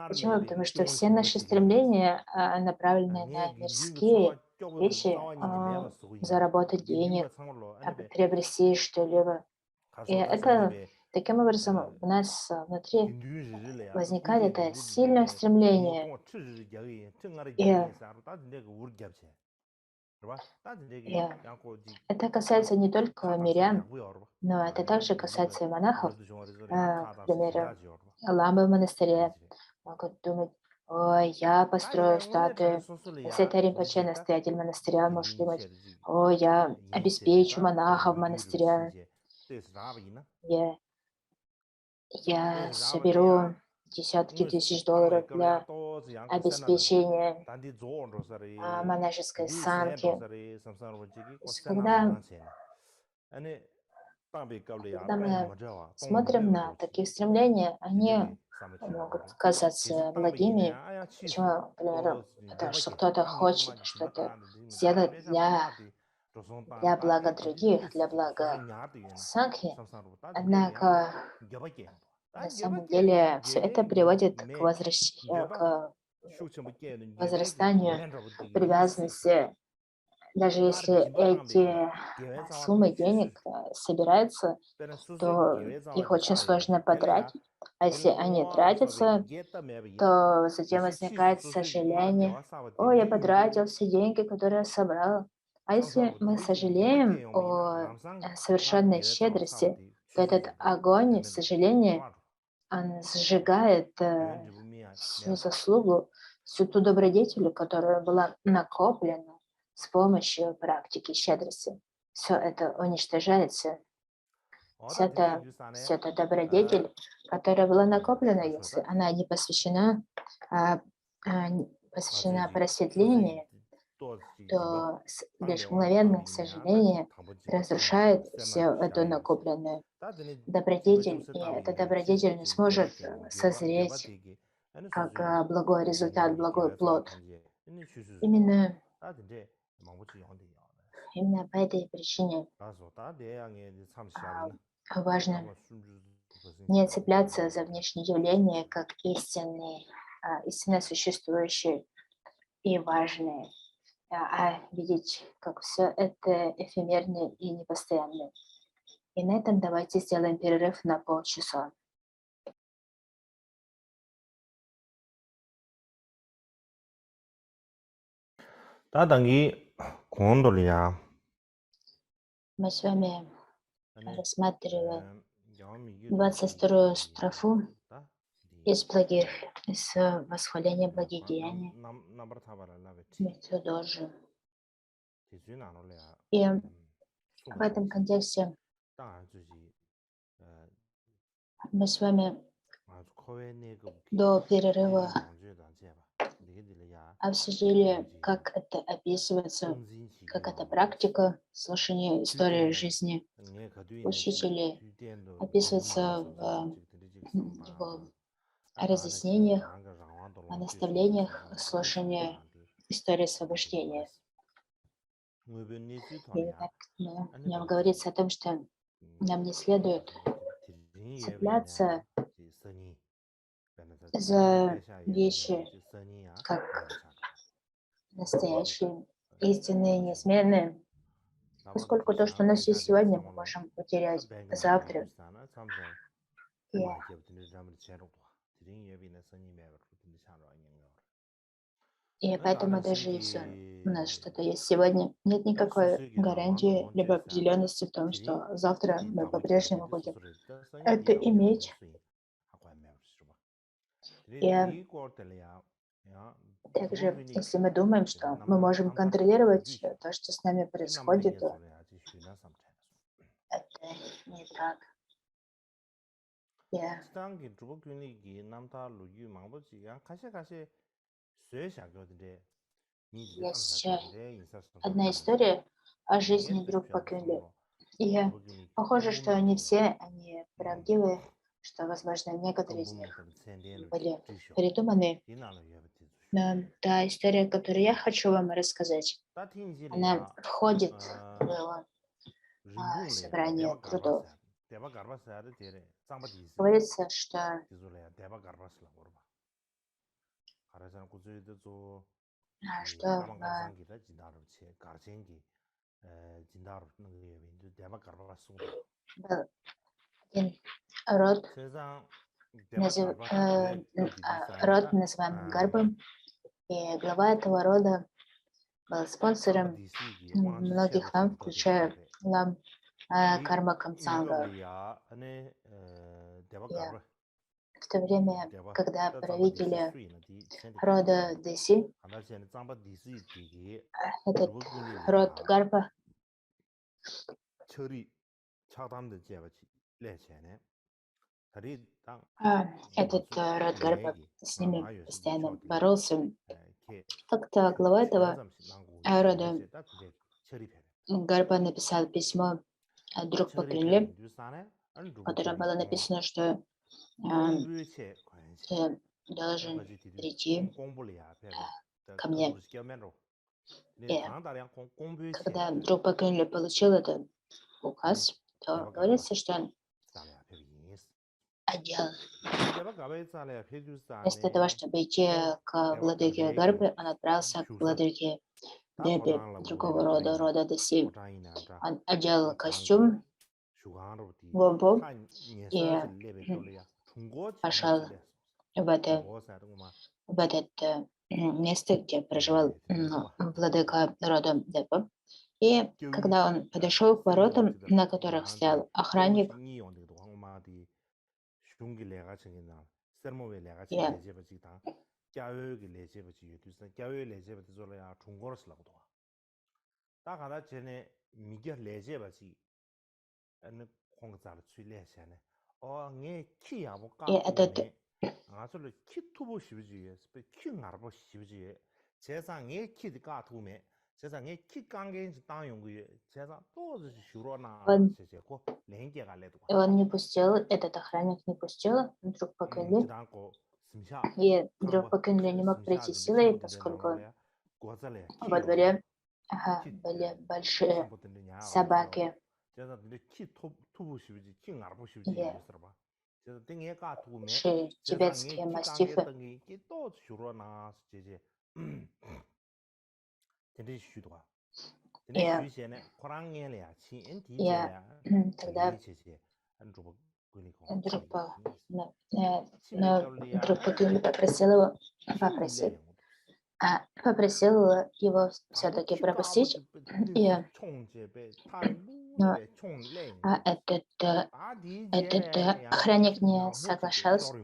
Почему? Потому что все наши стремления направлены на мирские вещи, заработать денег, приобрести что-либо. И это таким образом у нас внутри возникает это сильное стремление. И это касается не только мирян, но это также касается и монахов. К примеру, ламы в монастыре, могут думать: «Ой, я построю статуи, Святой Ринпоче настоятель монастыря», может думать: «Ой, я обеспечу монахов монастыря, я, я соберу десятки тысяч долларов для обеспечения монашеской санки». То есть, когда мы смотрим на такие стремления, они могут казаться благими. Почему, к примеру, потому что кто-то хочет что-то сделать для блага других, для блага сангхи. Однако на самом деле все это приводит к возрастанию привязанности. Даже если эти суммы денег собираются, то их очень сложно потратить. А если они тратятся, то затем возникает сожаление: «Ой, я потратил все деньги, которые я собрал». А если мы сожалеем о совершенной щедрости, то этот огонь сожаления, он сжигает всю заслугу, всю ту добродетель, которая была накоплена с помощью практики щедрости. Все это уничтожается. Вся эта добродетель, которая была накоплена, если она не посвящена, посвящена просветлению, то лишь мгновенное сожаление разрушает все эту накопленную добродетель, и эта добродетель не сможет созреть как благой результат, благой плод. Именно, именно по этой причине важно не цепляться за внешние явления как истинно существующие и важные, а видеть, как все это эфемерное и непостоянное. И на этом давайте сделаем перерыв на полчаса. Мы с вами рассматриваем 22-ю строфу из восхваления благих деяний Митсудожи. И в этом контексте мы с вами до перерыва обсудили, как это описывается, как эта практика слушания истории жизни учителей описывается в его разъяснениях, наставлениях слушания истории освобождения. И так в нем говорится о том, что нам не следует цепляться за вещи как настоящие, истинные, неизменные, поскольку то, что у нас есть сегодня, мы можем потерять завтра. И поэтому даже если у нас что-то есть сегодня, нет никакой гарантии либо определенности в том, что завтра мы по-прежнему будем это иметь. И также, если мы думаем, что мы можем контролировать то, что с нами происходит, то это не так. Есть одна история о жизни Друкпа Кёнле. И похоже, что не все они правдивые, что, возможно, некоторые из них были придуманы. Но та история, которую я хочу вам рассказать, она входит в собрание трудов. Говорится, что был один род, род называемый Гарбом, и глава этого рода был спонсором многих лам, включая лам Карма Камсанга. В то время, когда правители рода Деси, этот род Гарпа, этот род Гарпа с ними постоянно боролся. Как-то глава этого рода Гарпа написал письмо Друкпа Кринле, в котором было написано, что ты должен прийти ко мне. И когда Друкпа Кринле получил этот указ, то говорится, что он одел. Вместо того, чтобы идти к владыке Гарпы, он отправился к владыке Депи, другого рода Деси. Он одел костюм, гобу и пошел в это место, где проживал владыка рода Депа. И когда он подошел к воротам, на которых стоял охранник, и этот он не пустил, этот охранник не пустил Друкпа Кринле, и Друкпа Кринле не мог прийти силой, поскольку во дворе были большие собаки. И тибетские мастифы. И тогда Друкпа Кринле попросил его все-таки пропустить. И этот охранник не соглашался.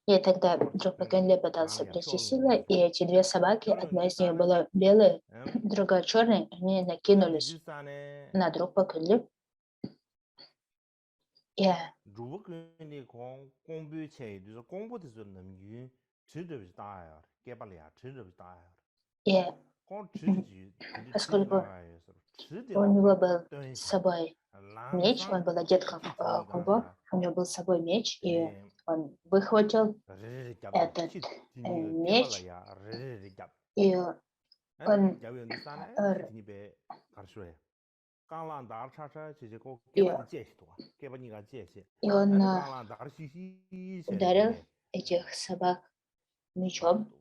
И тогда Друкпа Кринле пытался прийти силой, и эти две собаки, одна из них была белая, другая черная, они накинулись на Друкпа Кринле. И поскольку у него был с собой меч, он был одет как комбо, у него был с собой меч, и он выхватил этот меч, и он ударил этих собак мечом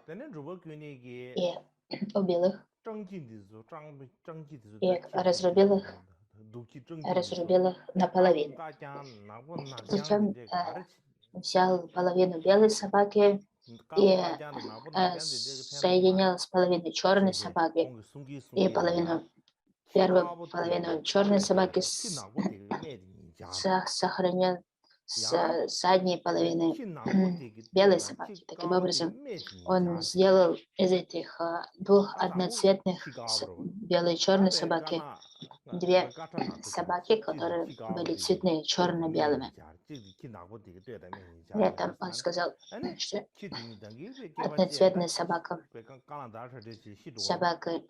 и убил их, и разрубил их наполовину. Затем взял половину белой собаки и соединил с половиной черной собаки, и первую половину черной собаки сохранил с задней половины белой собаки. Таким образом, он сделал из этих двух одноцветных белой и черной собаки две собаки, которые были цветные, черно-белыми. При этом он сказал, что одноцветная собака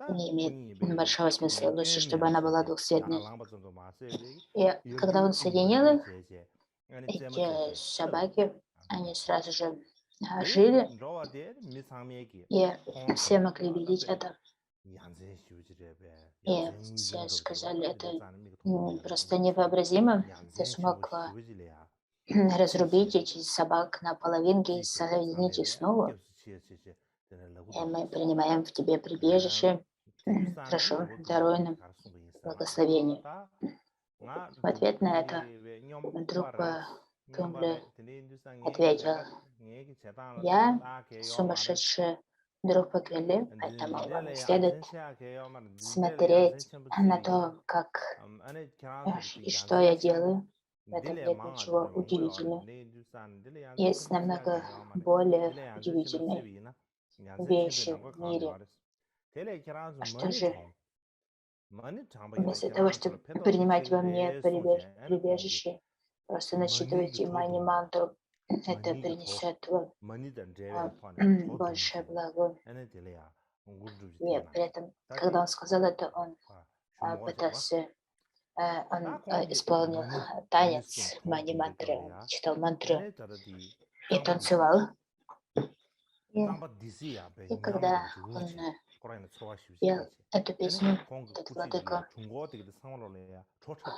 не имеет большого смысла, лучше, чтобы она была двухцветной. И когда он соединил их, эти собаки, они сразу же жили, и все могли видеть это. И все сказали, это просто невообразимо. Ты смог разрубить этих собак на половинки и соединить их снова. И мы принимаем в тебе прибежище. Прошу, даруй нам благословение. В ответ на это Друкпа Кринле ответил: я сумасшедший Друкпа Кринле, поэтому вам не следует смотреть на то, как и что я делаю. В этом нет ничего удивительного. Есть намного более удивительные вещи в мире. Что же, вместо того, чтобы принимать во мне прибежище, просто начитывайте мани-мантру, это принесет вам большее благо. И при этом, когда он сказал это, он пытался, он исполнил танец мани-мантры, он читал мантру и танцевал. И когда он пел эту песню, этот владыка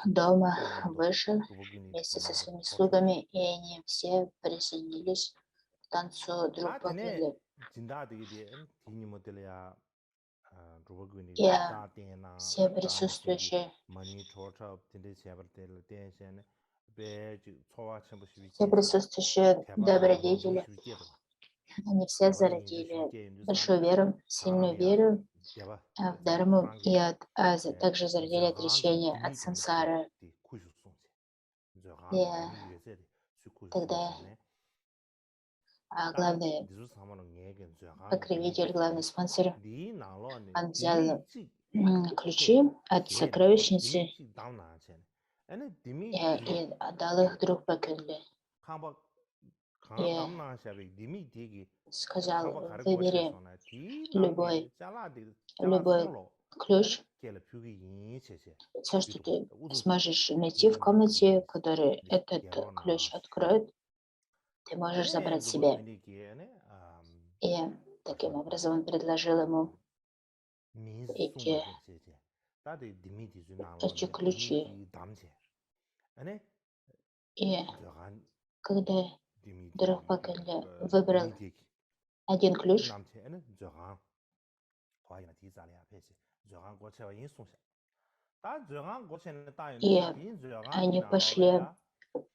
дома вышел вместе со своими слугами, и они все присоединились к танцу друг по другу. И все присутствующие добродетели, они все зародили большую веру, сильную веру в Дharmu и также зародили отречение от сансары. И тогда главный покровитель, главный спонсор, он взял ключи от сокровищницы и отдал их друг Бакунле. И сказал, выбери любой ключ, все, что ты сможешь найти в комнате, который этот ключ откроет, ты можешь забрать себе. И таким образом он предложил ему эти ключи. И когда друг Бакунле выбрал один ключ, и они пошли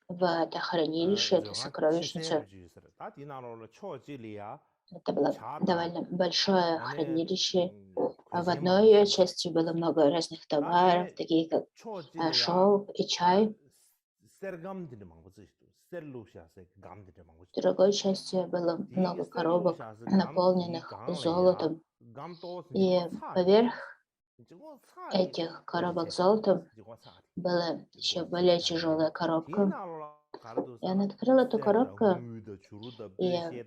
в это хранилище, эту сокровищницу. Это было довольно большое хранилище. В одной ее части было много разных товаров, такие как шелк и чай. В другой части было много коробок, наполненных золотом. И поверх этих коробок золотом была еще более тяжелая коробка. И он открыл эту коробку, и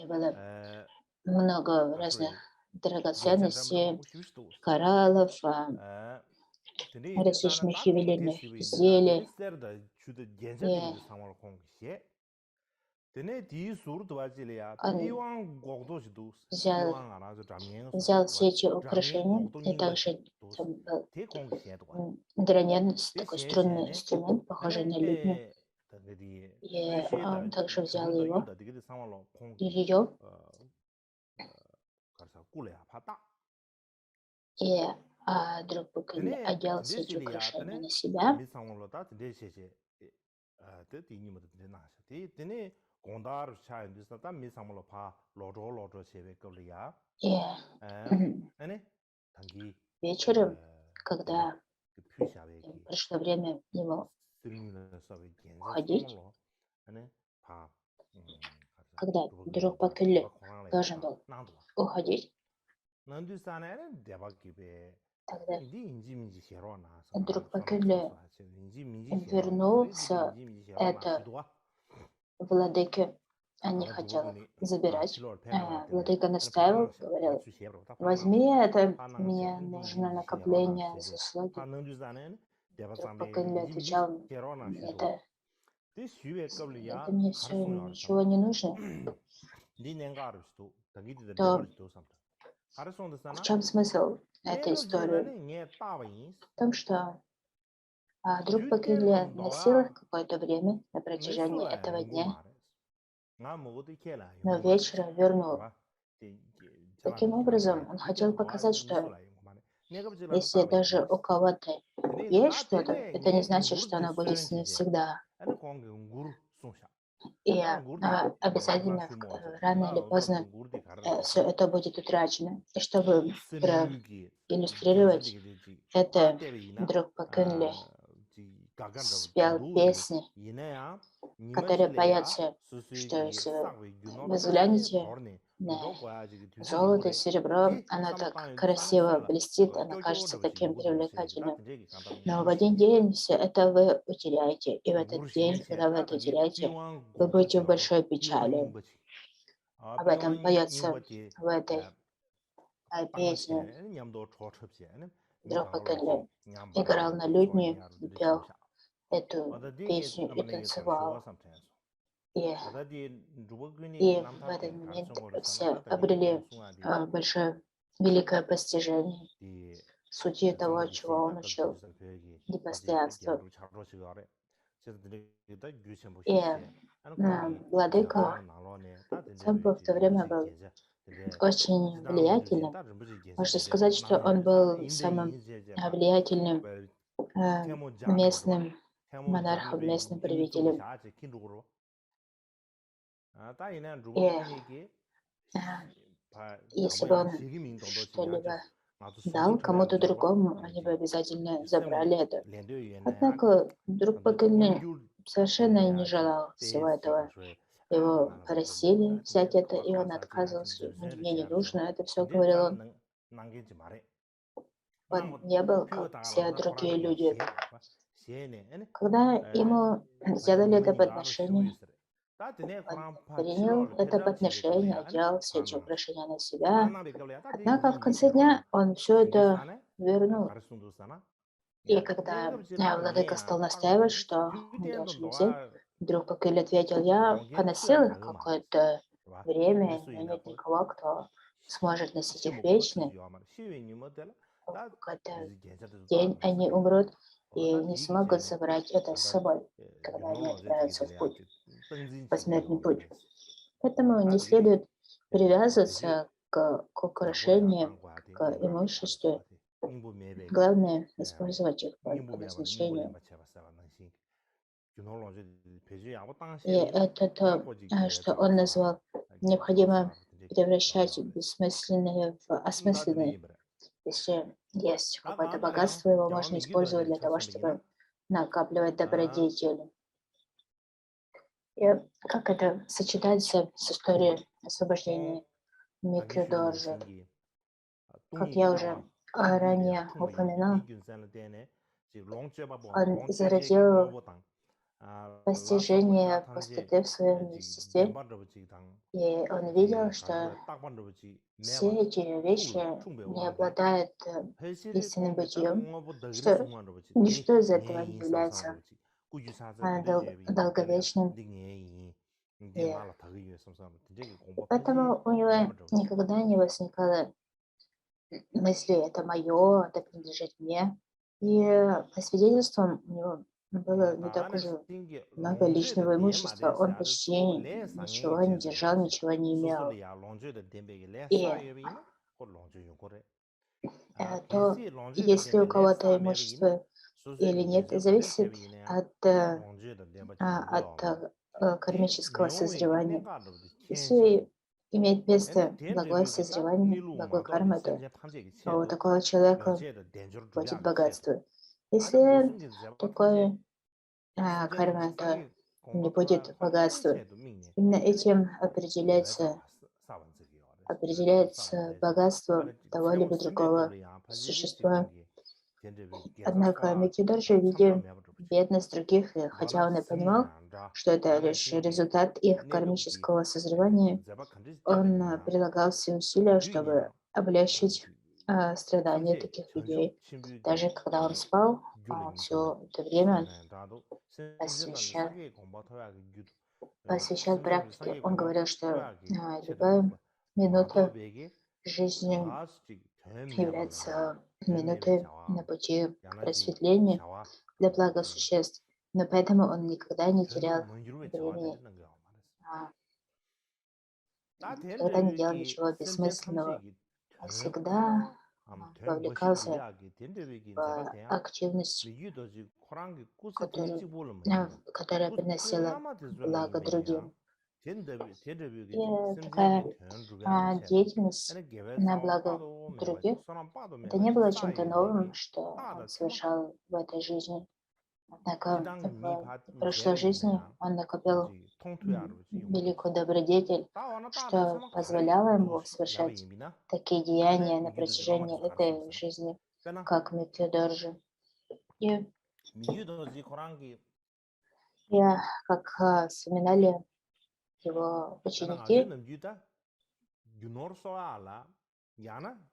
было много разных драгоценностей, кораллов, различных ювелирных изделий. Он взял все эти украшения, и также там был такой струнный инструмент, похожий на лютню. И он также взял его и ее, и друг Бакунле одел все эти украшения на себя. И вечером, когда пришло время ему уходить, когда друг Бакунле должен был уходить, тогда друг Бакунле вернулся это владыке, не хотел забирать. Владыка настаивал, говорил, возьми это, мне нужно накопление заслуги. Друг Бакунле отвечал, это мне все ничего не нужно. То в чем смысл этой истории? В том, что друг Бакунле носил их какое-то время на протяжении этого дня, но вечером вернул. Таким образом, он хотел показать, что если даже у кого-то есть что-то, это не значит, что оно будет с ним всегда. И обязательно рано или поздно все это будет утрачено. И чтобы проиллюстрировать это, друг Бакунле спел песни, которые поются, что если вы взглянете на золото и серебро, оно так красиво блестит, оно кажется таким привлекательным. Но в один день все это вы утеряете, и в этот день, когда вы это утеряете, вы будете в большой печали. Об этом поется в этой песне. Друпакали играл на лютне и пел эту песню и танцевал. И в этот момент все обрели большое, великое постижение сути того, чего он учил, непостоянство. И владыка Цампа в то время был очень влиятельным. Можно сказать, что он был самым влиятельным местным монархом, местным правителем. И если бы он что-либо дал кому-то другому, они бы обязательно забрали это. Однако Друпагильни совершенно не желал всего этого. Его просили взять это, и он отказывался. Мне не нужно это все, говорил он. Он не был, как все другие люди. Когда ему сделали это подношение, он принял это подношение, одел все эти украшения на себя. Однако в конце дня он все это вернул. И когда владыка стал настаивать, что он должен взять, вдруг Пакель ответил: я поносил их какое-то время, но нет никого, кто сможет носить их вечно. В какой-то день они умрут и не смогут забрать это с собой, когда они отправятся в путь, в посмертный путь. Поэтому не следует привязываться к украшениям, к имуществу. Главное — использовать их по назначению. И это то, что он назвал: необходимо превращать бессмысленное в осмысленное. Если есть какое-то богатство, его можно использовать для того, чтобы накапливать добродетель. И как это сочетается с историей освобождения Микродоржи? Как я уже ранее упоминал, он зародил постижение пустоты в своем естестве, и он видел, что все эти вещи не обладают истинным бытием, что ничто из этого не является долговечным. И поэтому у него никогда не возникало мысли: это мое, это принадлежит мне. И по свидетельствам у него было не так уже много личного имущества. Он почти ничего не держал, ничего не имел. И то, если у кого-то имущество или нет, зависит от кармического созревания. Если имеет место благое созревание, благой кармы, то у такого человека будет богатство. Если такое карма, то не будет богатства. Именно этим определяется богатство того либо другого существа. Однако Микидоржи, видя бедность других, и хотя он и понимал, что это лишь результат их кармического созревания, он прилагал все усилия, чтобы облегчить страдания таких людей. Даже когда он спал, все это время он посвящал практике. Он говорил, что любая минута жизни является минутой на пути к просветлению для блага существ. Но поэтому он никогда не терял времени, никогда не делал ничего бессмысленного. Он всегда вовлекался в активность, которая приносила благо другим. И такая деятельность на благо других — это не было чем-то новым, что он совершал в этой жизни. Однако в прошлой жизни он накопил великую добродетель, что позволяло ему совершать такие деяния на протяжении этой жизни, как Микки-доржи. И как вспоминали его ученики,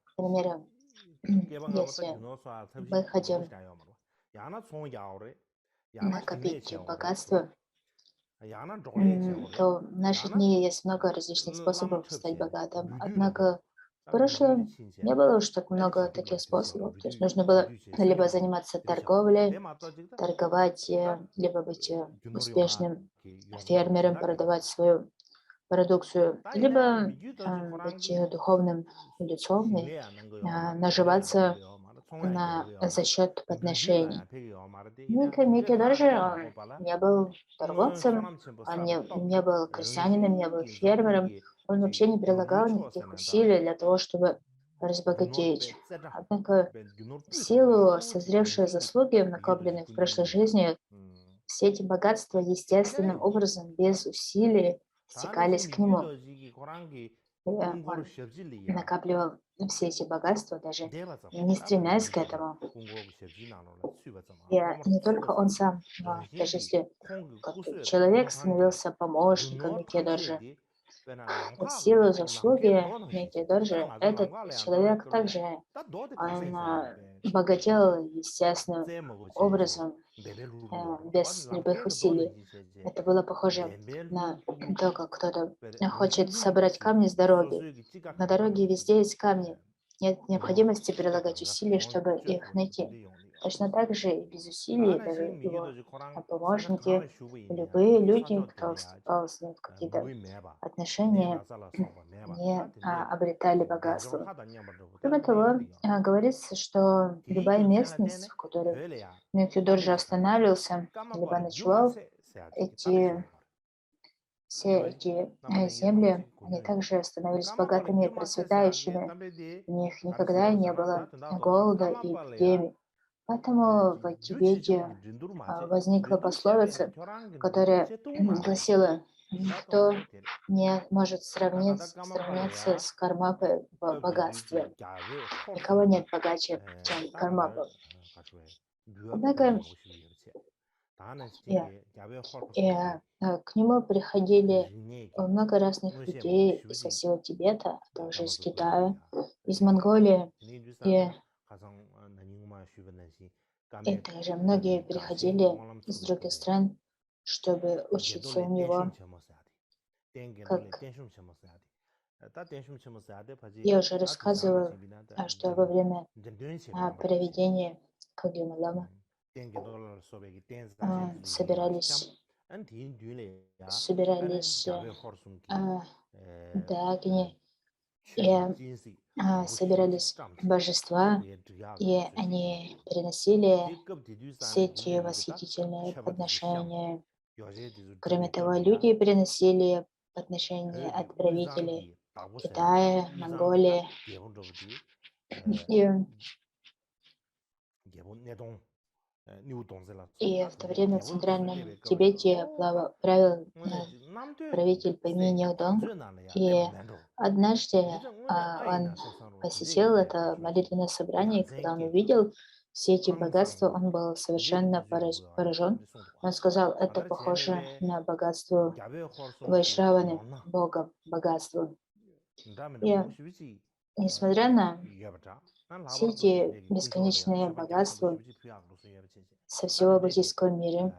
к примеру, если мы хотим накопить богатство, то в наши дни есть много различных способов стать богатым. Однако в прошлом не было уж так много таких способов. То есть нужно было либо заниматься торговлей, торговать, либо быть успешным фермером, продавать свою продукцию, либо быть духовным лицом и наживаться за счет подношений. Микки-доржи он не был торговцем, он не был крестьянином, не был фермером, он вообще не прилагал никаких усилий для того, чтобы разбогатеть. Однако в силу созревшей заслуги, накопленных в прошлой жизни, все эти богатства естественным образом, без усилий, стекались к нему. Он накапливал все эти богатства, даже не стремясь к этому. И не только он сам, но даже если человек становился помощником Микки-доржи, в силу заслуги Микки-доржи, этот человек также он богател естественным образом, без любых усилий. Это было похоже на то, как кто-то хочет собрать камни с дороги. На дороге везде есть камни. Нет необходимости прилагать усилий, чтобы их найти. Точно так же и без усилий даже его помощники, любые люди, кто вступал с ним в какие-то отношения, не обретали богатство. Кроме того, говорится, что любая местность, в которой Микки-доржи останавливался, либо ночевал, все эти земли, они также становились богатыми и процветающими. В них никогда не было голода и эпидемий. Поэтому в Тибете возникла пословица, которая гласила: «Никто не может сравниться с Кармапой в богатстве. Никого нет богаче, чем Кармапа». Однако к нему приходили много разных людей со всего Тибета, а также из Китая, из Монголии. И также многие приходили из других стран, чтобы учиться у него. Как я уже рассказывал, что во время проведения Кагьяма Ламы собирались дагни, и собирались божества, и они приносили все эти восхитительные подношения. Кроме того, люди приносили подношения от правителей Китая, Монголии. И в то время в Центральном Тибете правил правитель по имени Неудонг. И однажды он посетил это молитвенное собрание, и когда он увидел все эти богатства, он был совершенно поражен. Он сказал: это похоже на богатство Вайшраваны, бога богатства. И несмотря на все эти бесконечные богатства со всего буддийского мира,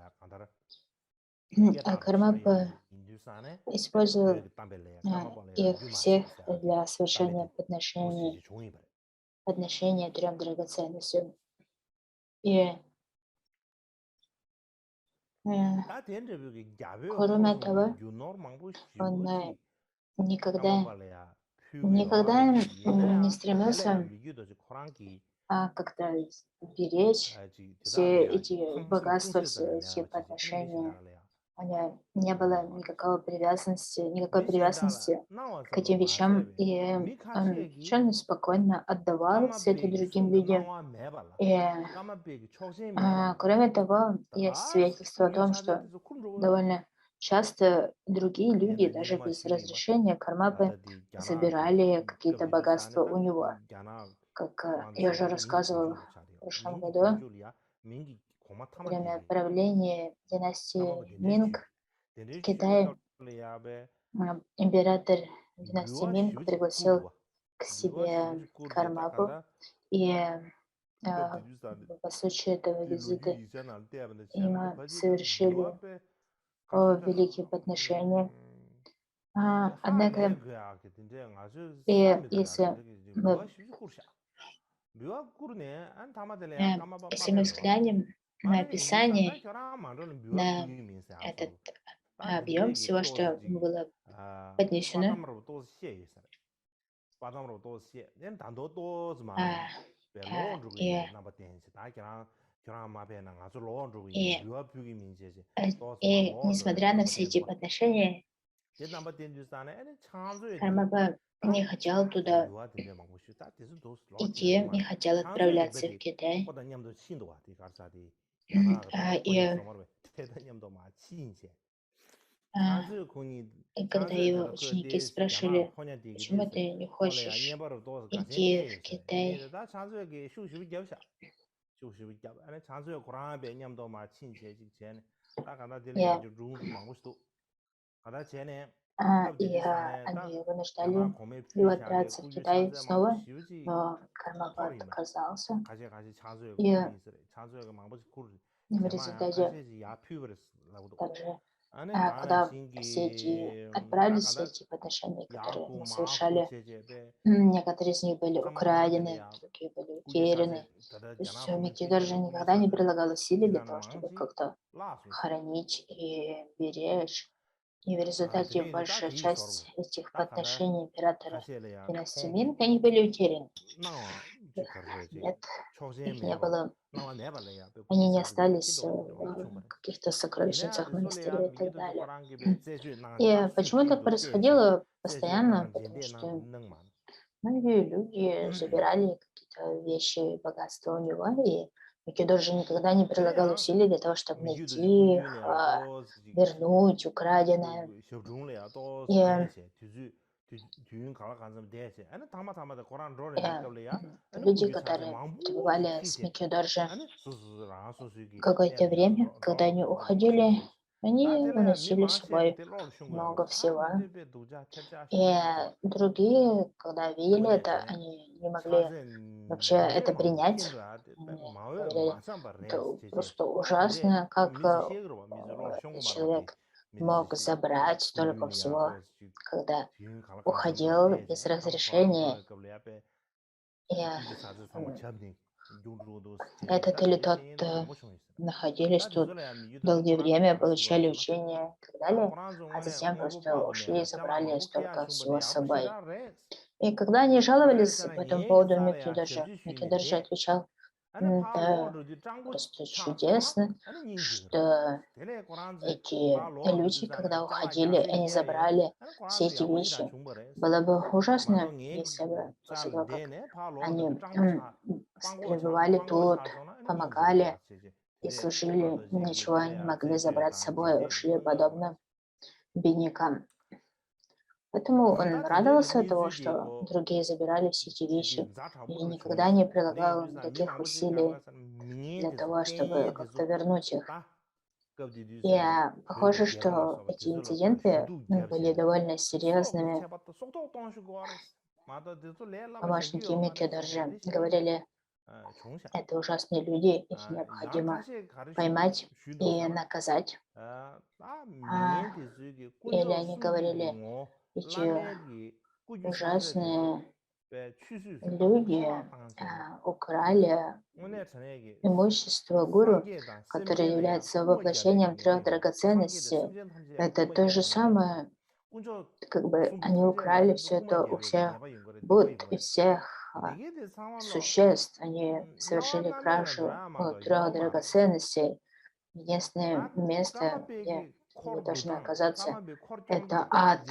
Кармапа использовал их всех для совершения подношения 3 драгоценностям. И кроме того, он никогда не стремился как-то беречь все эти богатства, все эти подношения. У него не было никакой привязанности к этим вещам, и он совершенно спокойно отдавал все это другим людям. И кроме того, есть свидетельство о том, что довольно часто другие люди, даже без разрешения Кармапы, забирали какие-то богатства у него. Как я уже рассказывал в прошлом году, во время правления династии Минг в Китае император династии Минг пригласил к себе Кармапу, и по случаю этого визита ему совершили великие подношения. Однако, если мы взглянем на описание, на этот объем всего, что было поднесено, и несмотря на все эти подношения, Кармапа не хотел туда идти, не хотел отправляться в Китай. И когда его ученики спрашивали, почему ты не хочешь идти в Китай, они вынуждали его отправиться в Китай снова, но Кармапа отказался. И в результате также, когда отправились все эти подношения, которые мы совершали, некоторые из них были украдены, другие были утеряны. То есть Микки-доржи никогда не прилагал усилий для того, чтобы как-то хранить и беречь. И в результате большая часть этих подношений императора династии Минг, они были утеряны. Нет, их не было. Они не остались в каких-то сокровищницах монастыря и так далее. И почему так происходило постоянно? Потому что многие люди забирали какие-то вещи, богатства у него, и Микки-доржи никогда не прилагал усилий для того, чтобы найти их, вернуть украденное. И люди, которые пребывали с Микки-доржи какое-то время, когда они уходили, они уносили с собой много всего. И другие, когда видели это, они не могли вообще это принять. Они говорили, это просто ужасно, как человек мог забрать столько всего, когда уходил без разрешения. И этот или тот находились тут долгое время, получали учения и так далее, а затем просто ушли и забрали столько всего с собой. И когда они жаловались по этому поводу Микки-доржи отвечал, да, просто чудесно, что эти люди, когда уходили, они забрали все эти вещи. Было бы ужасно, если бы после того, как они пребывали тут, помогали и служили, ничего не могли забрать с собой, ушли подобно беднякам. Поэтому он радовался от того, что другие забирали все эти вещи, и никогда не прилагал никаких усилий для того, чтобы как-то вернуть их. И похоже, что эти инциденты были довольно серьезными. Помощники Микки-доржи говорили, это ужасные люди, их необходимо поймать и наказать. Или они говорили, эти ужасные люди украли имущество гуру, которое является воплощением 3 драгоценностей. Это то же самое, как бы они украли все это у всех Будд и всех существ. Они совершили кражу 3 драгоценностей. Единственное место, где не должны оказаться, это ад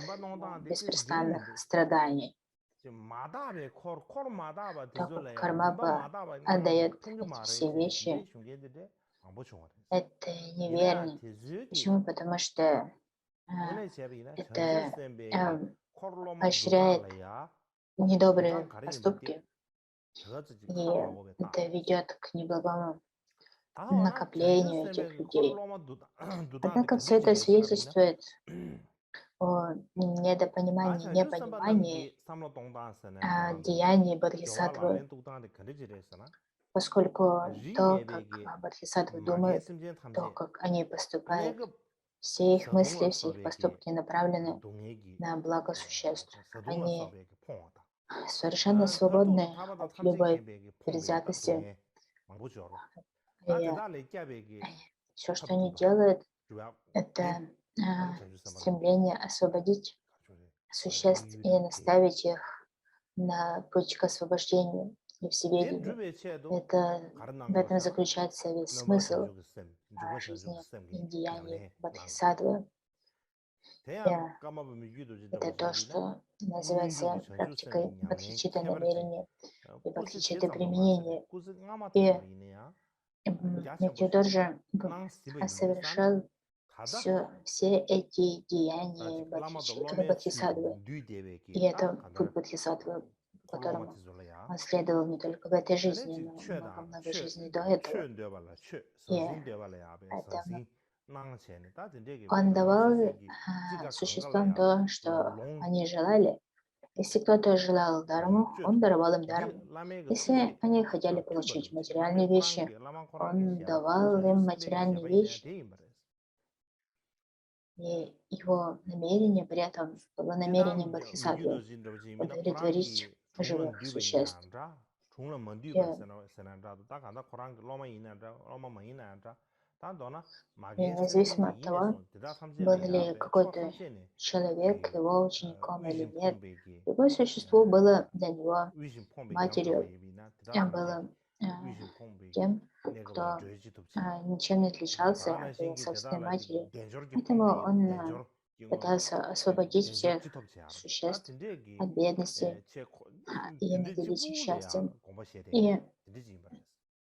беспрестанных страданий. Так как Кармапа отдает эти все вещи, это неверно. Почему? Потому что это поощряет недобрые поступки, и это ведет к неблагому накоплению этих людей. Однако все это свидетельствует о недопонимании, непонимании деяний Бодхисаттвы, поскольку то, как Бодхисаттвы думают, то, как они поступают, все их мысли, все их поступки направлены на благо существ. Они совершенно свободны от любой предвзятости. И все, что они делают, это стремление освободить существ и наставить их на путь к освобождению и всеведению. В этом заключается весь смысл жизни и деяний Бодхисаттвы. Это то, что называется практикой бодхичитта намерения и бодхичитта применения. И Мритьюдоржа совершал все эти деяния Бодхисаттвы. И это путь Бодхисаттвы, по которому он следовал не только в этой жизни, но много-много жизней до этого. И поэтому он давал существам то, что они желали. Если кто-то желал дарму, он даровал им дарму. Если они хотели получить материальные вещи, он давал им материальные вещи. И его намерение при этом было намерением Бодхисаттвы удовлетворить живых существ. И независимо от того, был ли какой-то человек его учеником или нет, любое существо было для него матерью, было тем, кто ничем не отличался от его собственной матери. Поэтому он пытался освободить всех существ от бедности и наделить их счастьем. И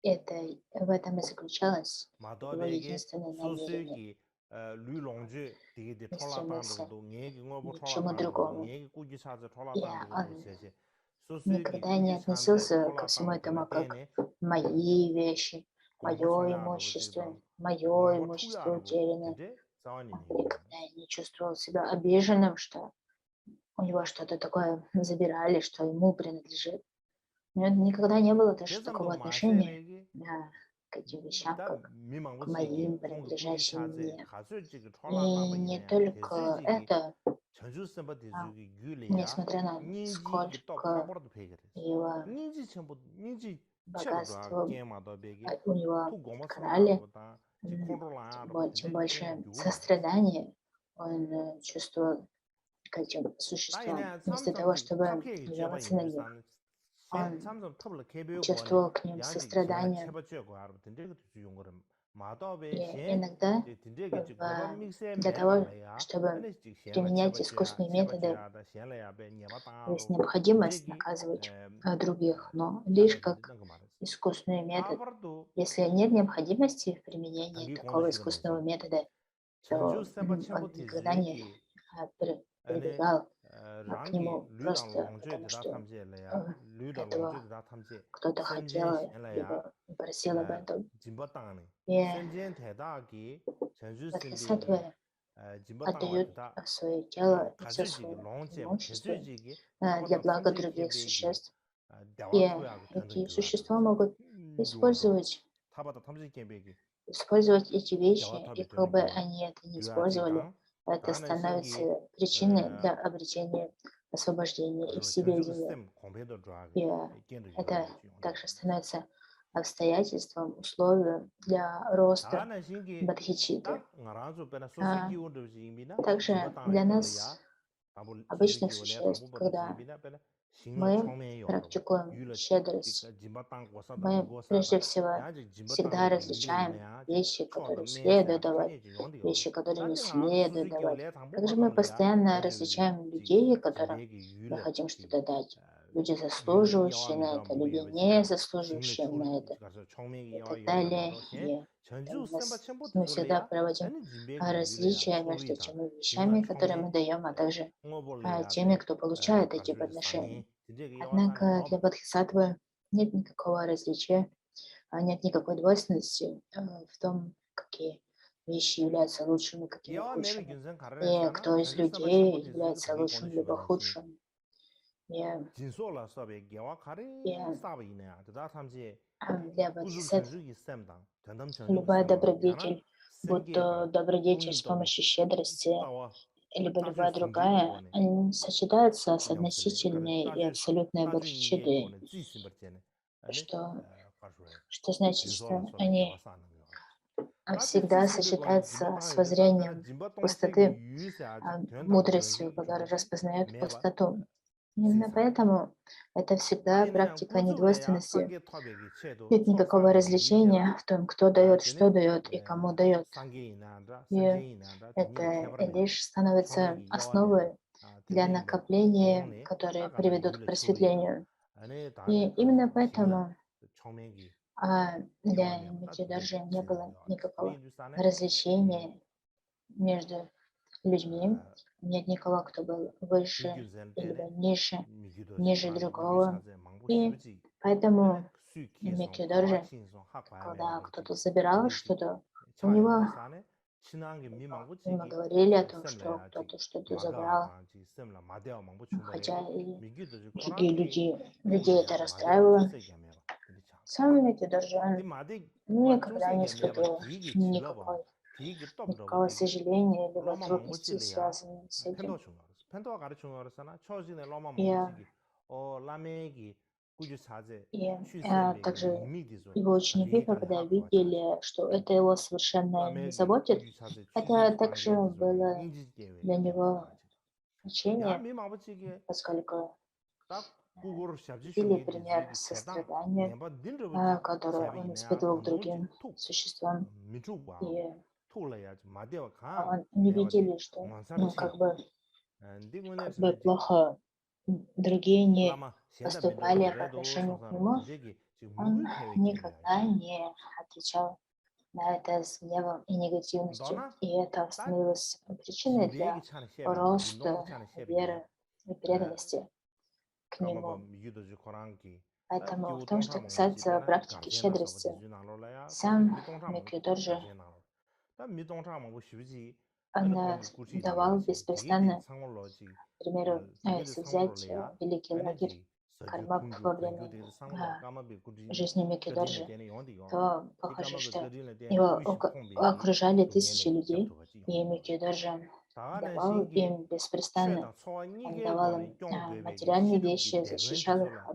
в этом и заключалось его единственное намерение. Не стремился ни к чему другому. И он никогда не относился ко всему этому как мои вещи, мое имущество утеряно. Он никогда не чувствовал себя обиженным, что у него что-то такое забирали, что ему принадлежит. У него никогда не было даже такого отношения к этим вещам, как к моим, принадлежащим мне. И не только это, несмотря на сколько его богатства у него крали, тем больше сострадания он чувствовал к этим существам. Вместо того, чтобы жаловаться на них, он чувствовал к ним сострадание. И иногда для того, чтобы применять искусственные методы, есть необходимость наказывать других, но лишь как искусственный метод. Если нет необходимости в применении такого искусственного метода, то он никогда не прибегал к нему просто потому, что этого кто-то хотел, либо просил об этом. И Бодхисаттвы отдают свое тело и все свое имущество для блага других существ. И эти существа могут использовать эти вещи, и как бы они это не использовали, это становится причиной для обретения освобождения и всеведения. И это также становится обстоятельством, условием для роста бодхичитты. Также для нас, обычных существ, когда Мы практикуем щедрость. Мы прежде всего всегда различаем вещи, которые следует давать, вещи, которые не следует давать. Также мы постоянно различаем людей, которым мы хотим что-то дать. Люди, заслуживающие на это, люди, не заслуживающие на это, и так далее. И мы всегда проводим различия между теми вещами, которые мы даем, а также теми, кто получает эти подношения. Однако для бодхисаттвы нет никакого различия, нет никакой двойственности в том, какие вещи являются лучшими, какими худшими, и кто из людей является лучшим либо худшим. И для бодхисаттв любая добродетель, будь то добродетель с помощью щедрости, либо любая другая, они сочетаются с относительной и абсолютной бодхичитой, что значит, что они всегда сочетаются с воззрением пустоты, мудростью, которая распознает пустоту. Именно поэтому это всегда практика недвойственности. Нет никакого различения в том, кто дает, что дает и кому дает. И это лишь становится основой для накопления, которые приведут к просветлению. И именно поэтому для Митидоржи не было никакого различения между людьми. Нет никого, кто был выше или ниже другого. И поэтому Митидоржи, когда кто-то забирал что-то, у него ему говорили о том, что кто-то что-то забрал, хотя и другие людей это расстраивало. Сам Митидоржи никогда не испытывал никакого сожаления либо трудностей, связанных с этим. И также его ученики, когда видели, что это его совершенно не заботит, это также было для него учение, поскольку видели пример сострадания, которое он испытывал к другим существам. И они видели, что как бы плохо другие не поступали по отношению к нему, он никогда не отвечал на это с гневом и негативностью. И это становилось причиной для роста веры и преданности к нему. Поэтому в том, что касается практики щедрости, сам Микьёдоржи, он давал беспрестанно, к примеру, если взять Великий лагерь Кармап во время жизни Микьёдоржи, то похоже, что его окружали тысячи людей, и Микьёдоржи давал им беспрестанно. Он давал им материальные вещи, защищал их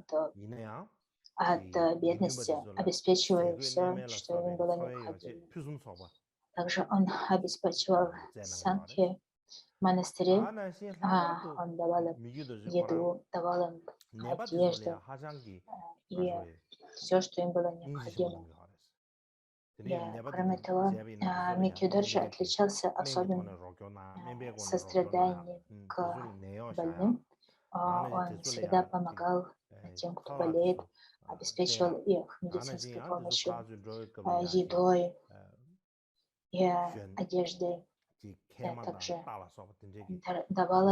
от бедности, обеспечивая все, что им было необходимо. Также он обеспечивал санхи монастыри, он давал им еду, давал им одежду и все, что им было необходимо. Кроме того, Микьёдоржи отличался особенным состраданием к больным. Он всегда помогал тем, кто болеет, обеспечивал их медицинской помощью, едой и одеждой. Также давал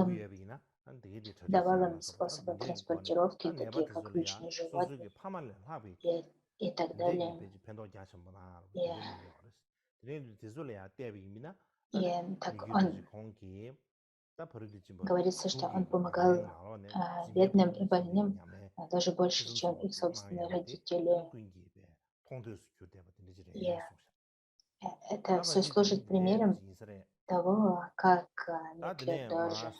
им способы транспортировки, такие как личные животные и так далее. И так говорится, что он помогал бедным и больным даже больше, чем их собственные родители. И это все служит примером того, как Микьёдоржи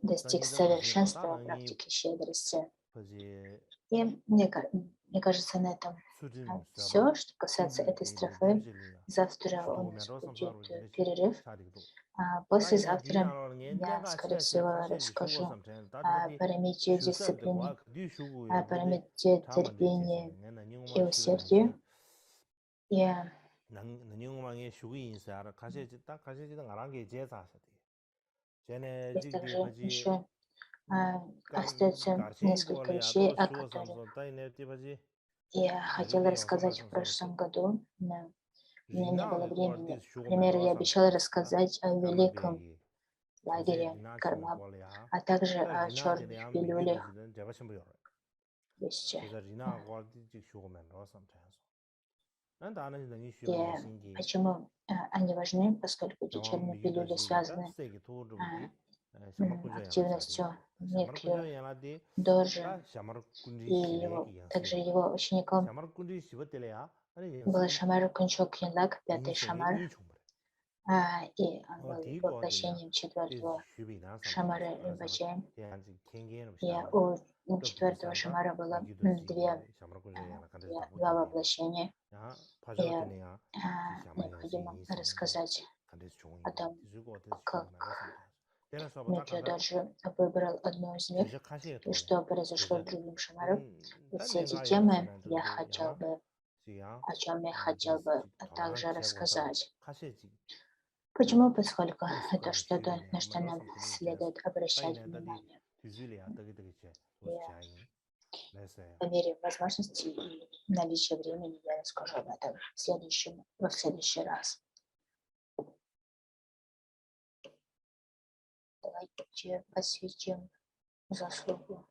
достиг совершенства практики щедрости. И мне кажется, на этом все, что касается этой строфы. Завтра у нас будет перерыв. Послезавтра я, скорее всего, расскажу о пирамиде дисциплины, о пирамиде терпения и усердия. И есть также еще остается несколько вещей, о которых я хотела рассказать в прошлом году, но у меня не было времени. Например, я обещала рассказать о великом лагере Кармаб, а также о черных пилюлях. Есть, и почему они важны, поскольку эти черные пилюли связаны активностью Микью Дожи и его, также его учеником был Шамар Кунчок Янлак, пятый Шамар, и он был воплощением четвертого Шамара Ринпоче. И у четвертого Шамара было два воплощения. И необходимо рассказать о том, как Микью Дожи выбрал одну из них и что произошло с другим Шамаром. И все эти темы о чем я хотел бы также рассказать. Почему? Поскольку это что-то, на что нам следует обращать внимание. По мере возможности и наличия времени я расскажу об этом в следующий раз. Давайте посвятим заслугу